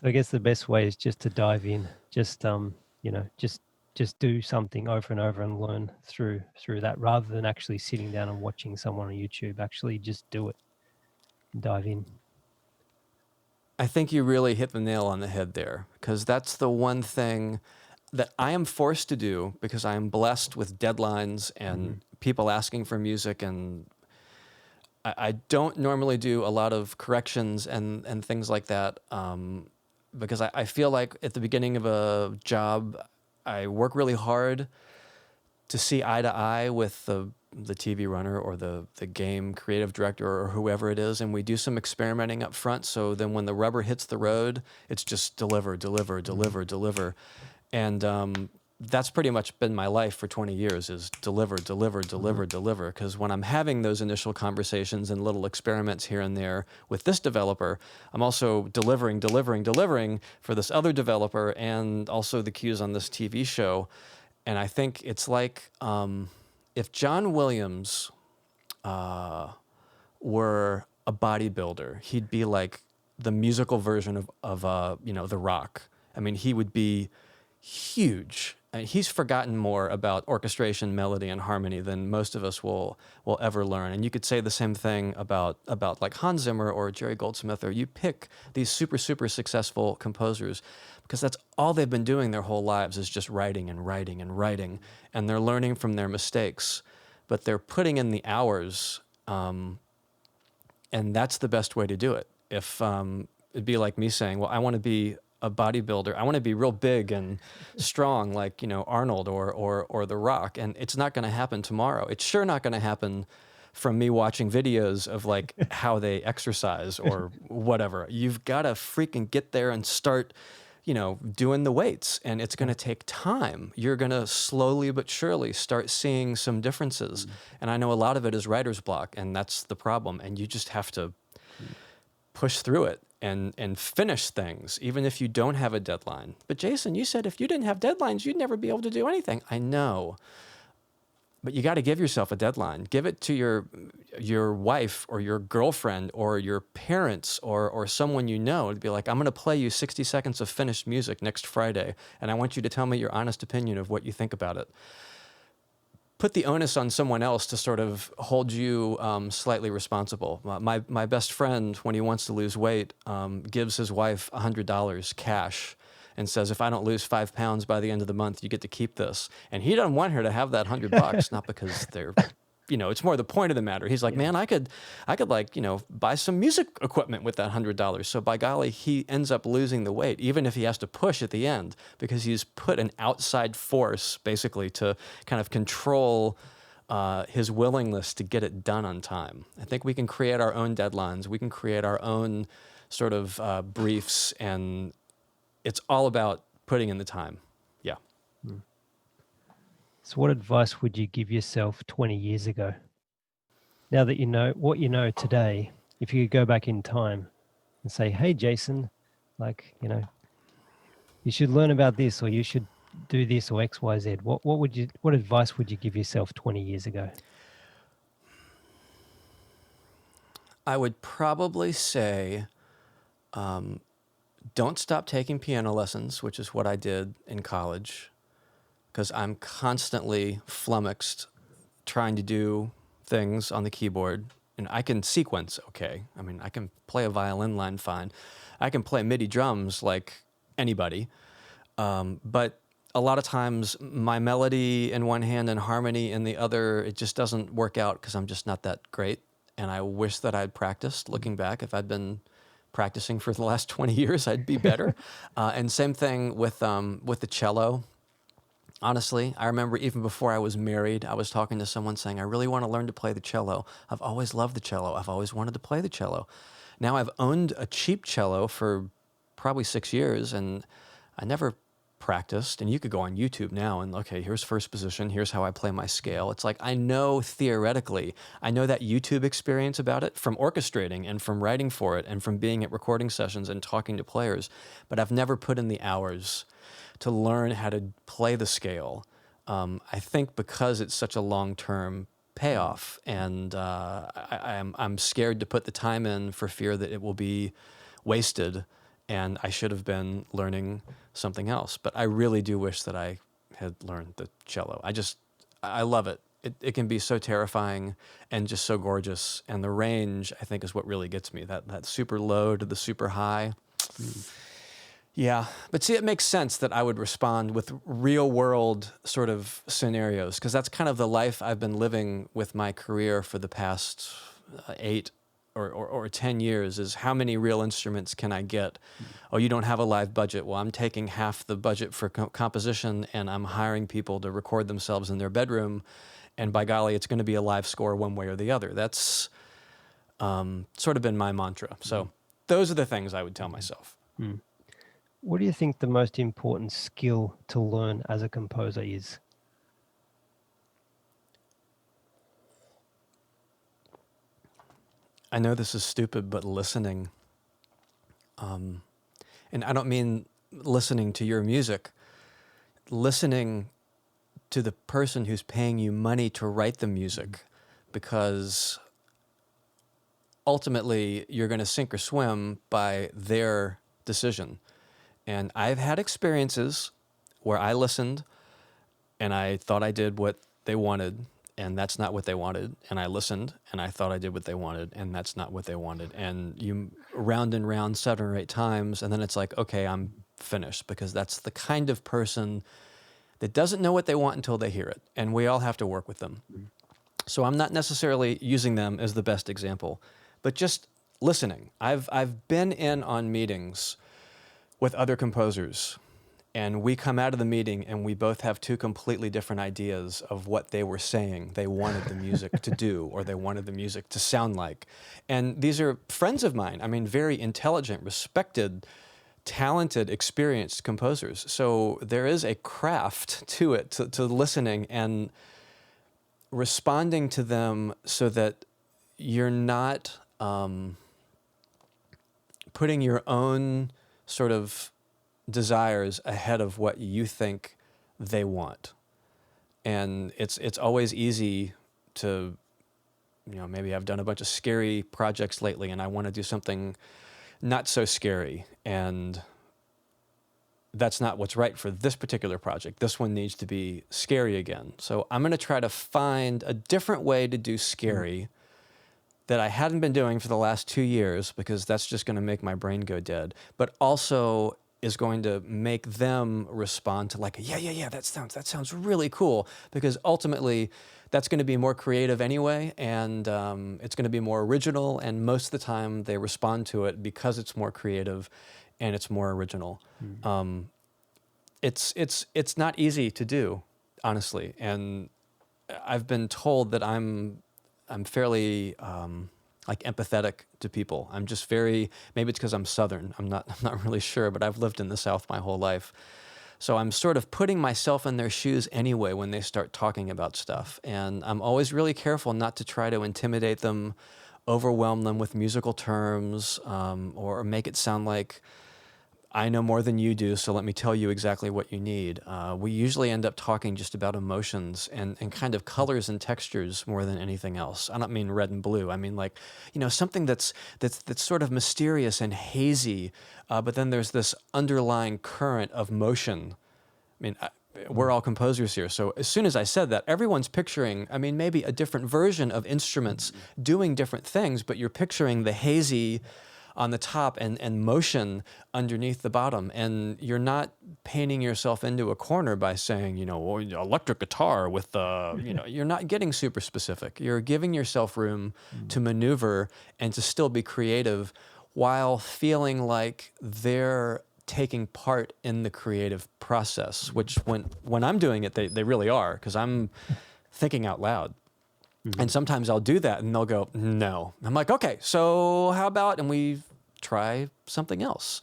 So I guess the best way is just to dive in, just just do something over and over and learn through that, rather than actually sitting down and watching someone on YouTube. Actually, just do it, dive in. I think you really hit the nail on the head there, because that's the one thing that I am forced to do because I am blessed with deadlines and people asking for music, and I don't normally do a lot of corrections and things like that, because I feel like at the beginning of a job, I work really hard to see eye to eye with the TV runner or the game creative director or whoever it is, and we do some experimenting up front. So then when the rubber hits the road, it's just deliver, deliver, deliver, deliver. And that's pretty much been my life for 20 years, is deliver, deliver, deliver, deliver. Because when I'm having those initial conversations and little experiments here and there with this developer, I'm also delivering, delivering, delivering for this other developer, and also the cues on this TV show. And I think it's like if John Williams were a bodybuilder, he'd be like the musical version of The Rock. I mean, he would be huge. I mean, he's forgotten more about orchestration, melody, and harmony than most of us will ever learn. And you could say the same thing about like Hans Zimmer or Jerry Goldsmith, or you pick these super, super successful composers, because that's all they've been doing their whole lives, is just writing and writing and writing, and they're learning from their mistakes, but they're putting in the hours, and that's the best way to do it. If it'd be like me saying, well, I want to be a bodybuilder, I want to be real big and strong, like Arnold or The Rock, and it's not going to happen tomorrow. It's sure not going to happen from me watching videos of like how they exercise or whatever. You've got to freaking get there and start doing the weights, and it's going to take time. You're going to slowly but surely start seeing some differences. And I know a lot of it is writer's block, and that's the problem. And you just have to push through it and finish things, even if you don't have a deadline. But Jason, you said if you didn't have deadlines, you'd never be able to do anything. I know. But you got to give yourself a deadline. Give it to your wife or your girlfriend or your parents or someone you know. It'd be like, I'm going to play you 60 seconds of finished music next Friday, and I want you to tell me your honest opinion of what you think about it. Put the onus on someone else to sort of hold you slightly responsible. My best friend, when he wants to lose weight, gives his wife $100 cash and says, if I don't lose 5 pounds by the end of the month, you get to keep this. And he doesn't want her to have that $100, not because they're, it's more the point of the matter. He's like, man, I could like, buy some music equipment with that $100. So by golly, he ends up losing the weight, even if he has to push at the end, because he's put an outside force basically to kind of control his willingness to get it done on time. I think we can create our own deadlines. We can create our own sort of briefs, and it's all about putting in the time. Yeah. So what advice would you give yourself 20 years ago? Now that you know what you know today, if you could go back in time and say, hey, Jason, like, you should learn about this, or you should do this, or X, Y, Z. What advice would you give yourself 20 years ago? I would probably say, don't stop taking piano lessons, which is what I did in college, because I'm constantly flummoxed trying to do things on the keyboard. And I can sequence okay. I mean, I can play a violin line fine. I can play MIDI drums like anybody. But a lot of times my melody in one hand and harmony in the other, it just doesn't work out because I'm just not that great. And I wish that I'd practiced. Looking back, if I'd been practicing for the last 20 years, I'd be better. And same thing with the cello. Honestly, I remember even before I was married, I was talking to someone saying, I really want to learn to play the cello. I've always loved the cello. I've always wanted to play the cello. Now I've owned a cheap cello for probably 6 years, and I never practiced, and you could go on YouTube now and, okay, here's first position, here's how I play my scale. It's like, I know theoretically, I know that YouTube experience about it from orchestrating and from writing for it and from being at recording sessions and talking to players, but I've never put in the hours to learn how to play the scale. I think because it's such a long-term payoff, and I'm scared to put the time in for fear that it will be wasted, and I should have been learning something else. But I really do wish that I had learned the cello. I love it. It can be so terrifying and just so gorgeous, and the range, I think, is what really gets me. That super low to the super high. Yeah, but see, it makes sense that I would respond with real-world sort of scenarios, because that's kind of the life I've been living with my career for the past 8 or 10 years, is how many real instruments can I get? Oh, you don't have a live budget. Well, I'm taking half the budget for composition, and I'm hiring people to record themselves in their bedroom, and by golly, it's going to be a live score one way or the other. That's sort of been my mantra. So those are the things I would tell myself. What do you think the most important skill to learn as a composer is? I know this is stupid, but listening. And I don't mean listening to your music. Listening to the person who's paying you money to write the music, because ultimately you're going to sink or swim by their decision. And I've had experiences where I listened and I thought I did what they wanted, and that's not what they wanted. And I listened and I thought I did what they wanted, and that's not what they wanted. And you round and round 7 or 8 times, and then it's like, okay, I'm finished, because that's the kind of person that doesn't know what they want until they hear it. And we all have to work with them. So I'm not necessarily using them as the best example, but just listening. I've been in on meetings with other composers, and we come out of the meeting and we both have 2 completely different ideas of what they were saying they wanted the music to do, or they wanted the music to sound like. And these are friends of mine. I mean, very intelligent, respected, talented, experienced composers. So there is a craft to it, to listening and responding to them, so that you're not putting your own sort of desires ahead of what you think they want. And it's always easy to, maybe I've done a bunch of scary projects lately and I want to do something not so scary, and that's not what's right for this particular project. This one needs to be scary again. So I'm going to try to find a different way to do scary that I hadn't been doing for the last 2 years, because that's just going to make my brain go dead, but also is going to make them respond to, like, yeah, that sounds really cool, because ultimately that's going to be more creative anyway, and it's going to be more original, and most of the time they respond to it because it's more creative and it's more original. It's not easy to do, honestly, and I've been told that I'm fairly like empathetic to people. I'm just maybe it's because I'm Southern. I'm not really sure, but I've lived in the South my whole life. So I'm sort of putting myself in their shoes anyway when they start talking about stuff. And I'm always really careful not to try to intimidate them, overwhelm them with musical terms, or make it sound like I know more than you do, so let me tell you exactly what you need. We usually end up talking just about emotions and kind of colors and textures more than anything else. I don't mean red and blue. I mean, like, something that's sort of mysterious and hazy, but then there's this underlying current of motion. I mean, we're all composers here, so as soon as I said that, everyone's picturing, maybe a different version of instruments doing different things, but you're picturing the hazy on the top and motion underneath the bottom. And you're not painting yourself into a corner by saying, electric guitar with you're not getting super specific. You're giving yourself room to maneuver and to still be creative while feeling like they're taking part in the creative process, which when I'm doing it, they really are, because I'm thinking out loud. And sometimes I'll do that and they'll go, no. I'm like, okay, so how about, and we try something else.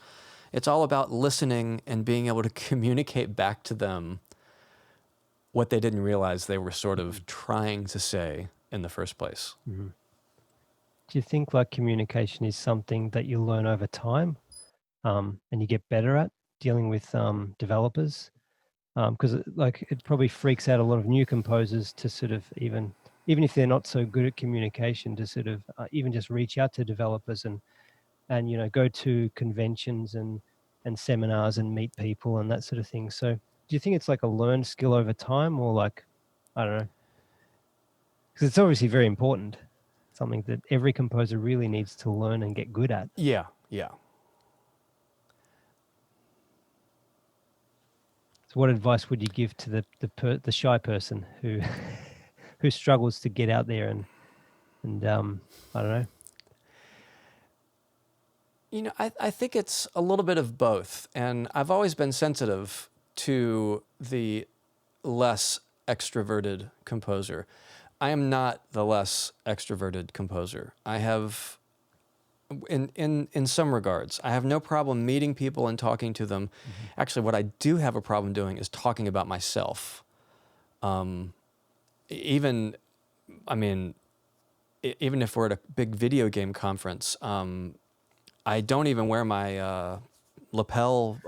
It's all about listening and being able to communicate back to them what they didn't realize they were sort of trying to say in the first place. Mm-hmm. Do you think like communication is something that you learn over time, and you get better at dealing with developers? Because it probably freaks out a lot of new composers to sort of even if they're not so good at communication, to sort of even just reach out to developers and go to conventions and seminars and meet people and that sort of thing. So do you think it's like a learned skill over time, or like, I don't know, because it's obviously very important, something that every composer really needs to learn and get good at? Yeah. So what advice would you give to the shy person who who struggles to get out there and I don't know? I think it's a little bit of both. And I've always been sensitive to the less extroverted composer. I am not the less extroverted composer. I have, in some regards, I have no problem meeting people and talking to them. Mm-hmm. Actually, what I do have a problem doing is talking about myself. Even if we're at a big video game conference, I don't even wear my lapel,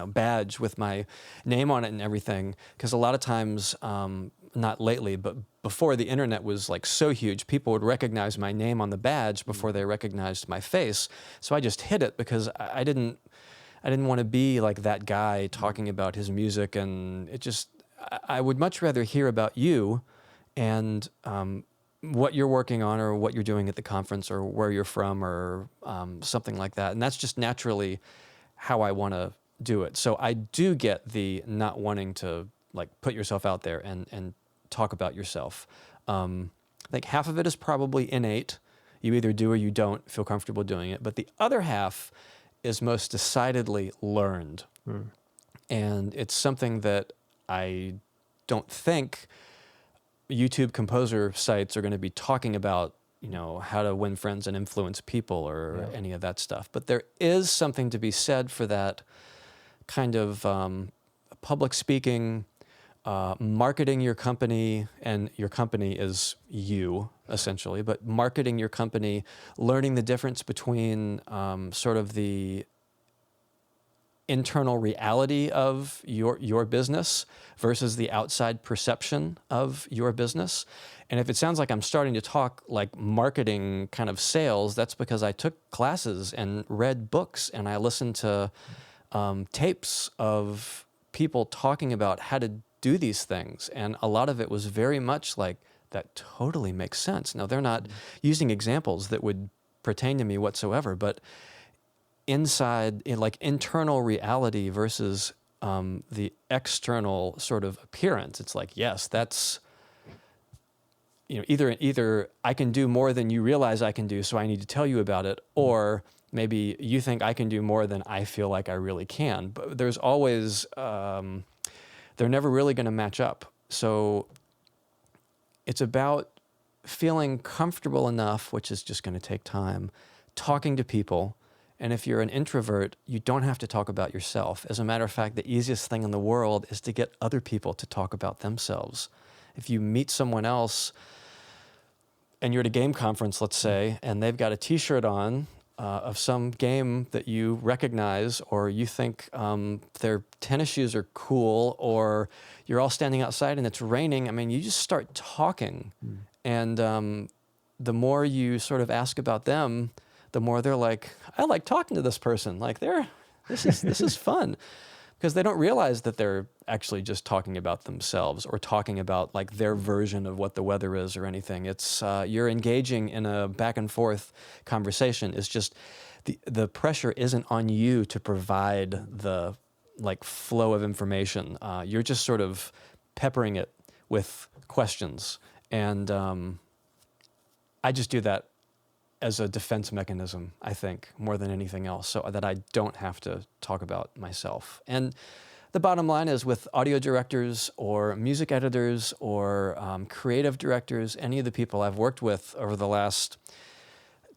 badge with my name on it and everything, because a lot of times, not lately, but before the internet was like so huge, people would recognize my name on the badge before they recognized my face. So I just hid it because I didn't want to be like that guy talking about his music, and I would much rather hear about you and what you're working on, or what you're doing at the conference, or where you're from, or something like that. And that's just naturally how I want to do it. So I do get the not wanting to like put yourself out there and talk about yourself. I think half of it is probably innate. You either do or you don't feel comfortable doing it. But the other half is most decidedly learned. Mm. And it's something that I don't think YouTube composer sites are going to be talking about, how to win friends and influence people, or any of that stuff. But there is something to be said for that kind of public speaking, marketing your company, and your company is you, essentially, but marketing your company, learning the difference between sort of the internal reality of your business versus the outside perception of your business. And if it sounds like I'm starting to talk like marketing kind of sales, that's because I took classes and read books, and I listened to tapes of people talking about how to do these things. And a lot of it was very much like, that totally makes sense. Now, they're not using examples that would pertain to me whatsoever, but internal reality versus the external sort of appearance. It's like, yes, that's, either I can do more than you realize I can do, so I need to tell you about it, or maybe you think I can do more than I feel like I really can. But there's always, they're never really going to match up. So it's about feeling comfortable enough, which is just going to take time, talking to people. And if you're an introvert, you don't have to talk about yourself. As a matter of fact, the easiest thing in the world is to get other people to talk about themselves. If you meet someone else and you're at a game conference, let's say, and they've got a t-shirt on of some game that you recognize, or you think their tennis shoes are cool, or you're all standing outside and it's raining, you just start talking. And the more you sort of ask about them, the more they're like, I like talking to this person. Like this is fun, because they don't realize that they're actually just talking about themselves, or talking about like their version of what the weather is or anything. It's you're engaging in a back and forth conversation. It's just the pressure isn't on you to provide the like flow of information. You're just sort of peppering it with questions, and I just do that as a defense mechanism, I think, more than anything else, so that I don't have to talk about myself. And the bottom line is, with audio directors or music editors or creative directors, any of the people I've worked with over the last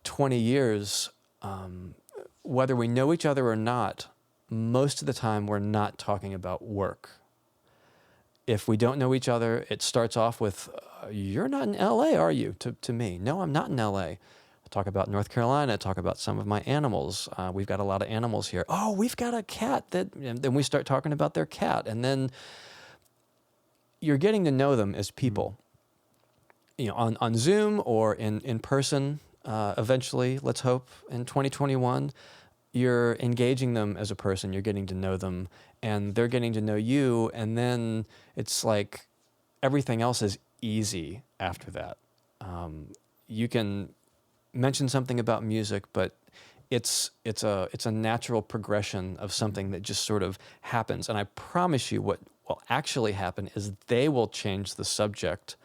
20 years, whether we know each other or not, most of the time we're not talking about work. If we don't know each other, it starts off with, you're not in LA, are you? To me, no, I'm not in LA. I talk about North Carolina, I talk about some of my animals. We've got a lot of animals here. Oh, we've got a cat and then we start talking about their cat. And then you're getting to know them as people, on Zoom or in person, eventually, let's hope, in 2021. You're engaging them as a person, you're getting to know them, and they're getting to know you, and then it's like everything else is easy after that. You can mention something about music, but it's a natural progression of something that just sort of happens. And I promise you what will actually happen is they will change the subject.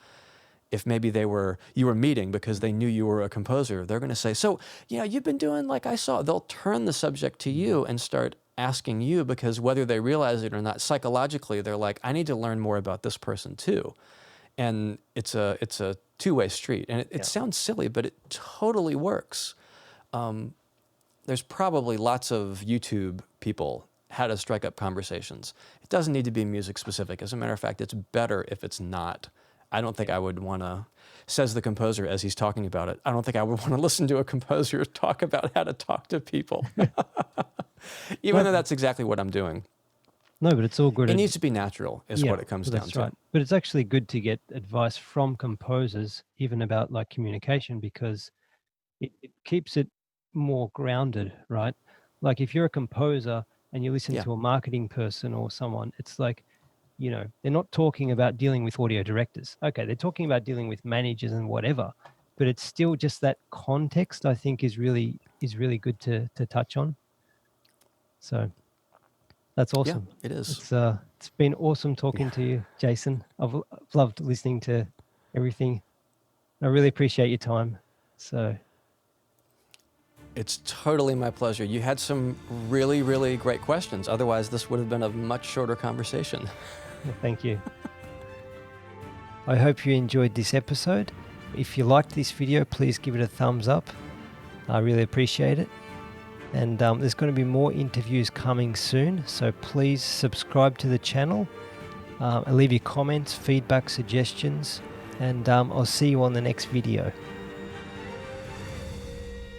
If maybe you were meeting because they knew you were a composer, they're going to say, so, you've been doing like I saw. They'll turn the subject to you and start asking you, because whether they realize it or not, psychologically, they're like, I need to learn more about this person too. And it's a two-way street. And it sounds silly, but it totally works. There's probably lots of YouTube people how to strike up conversations. It doesn't need to be music specific. As a matter of fact, it's better if it's not. I don't think I would want to, says the composer as he's talking about it, I don't think I would want to listen to a composer talk about how to talk to people. Even though that's exactly what I'm doing. No, but it's all good. It needs to be natural is what it comes down to. Right. But it's actually good to get advice from composers, even about like communication, because it keeps it more grounded, right? Like if you're a composer and you listen to a marketing person or someone, it's like, they're not talking about dealing with audio directors. Okay, they're talking about dealing with managers and whatever, but it's still just that context, I think, is really good to touch on. So that's awesome. Yeah, it is. It's been awesome talking to you, Jason. I've loved listening to everything. I really appreciate your time. So it's totally my pleasure. You had some really, really great questions. Otherwise, this would have been a much shorter conversation. Well, thank you. I hope you enjoyed this episode. If you liked this video, please give it a thumbs up. I really appreciate it. And there's going to be more interviews coming soon, so please subscribe to the channel and leave your comments, feedback, suggestions, and I'll see you on the next video.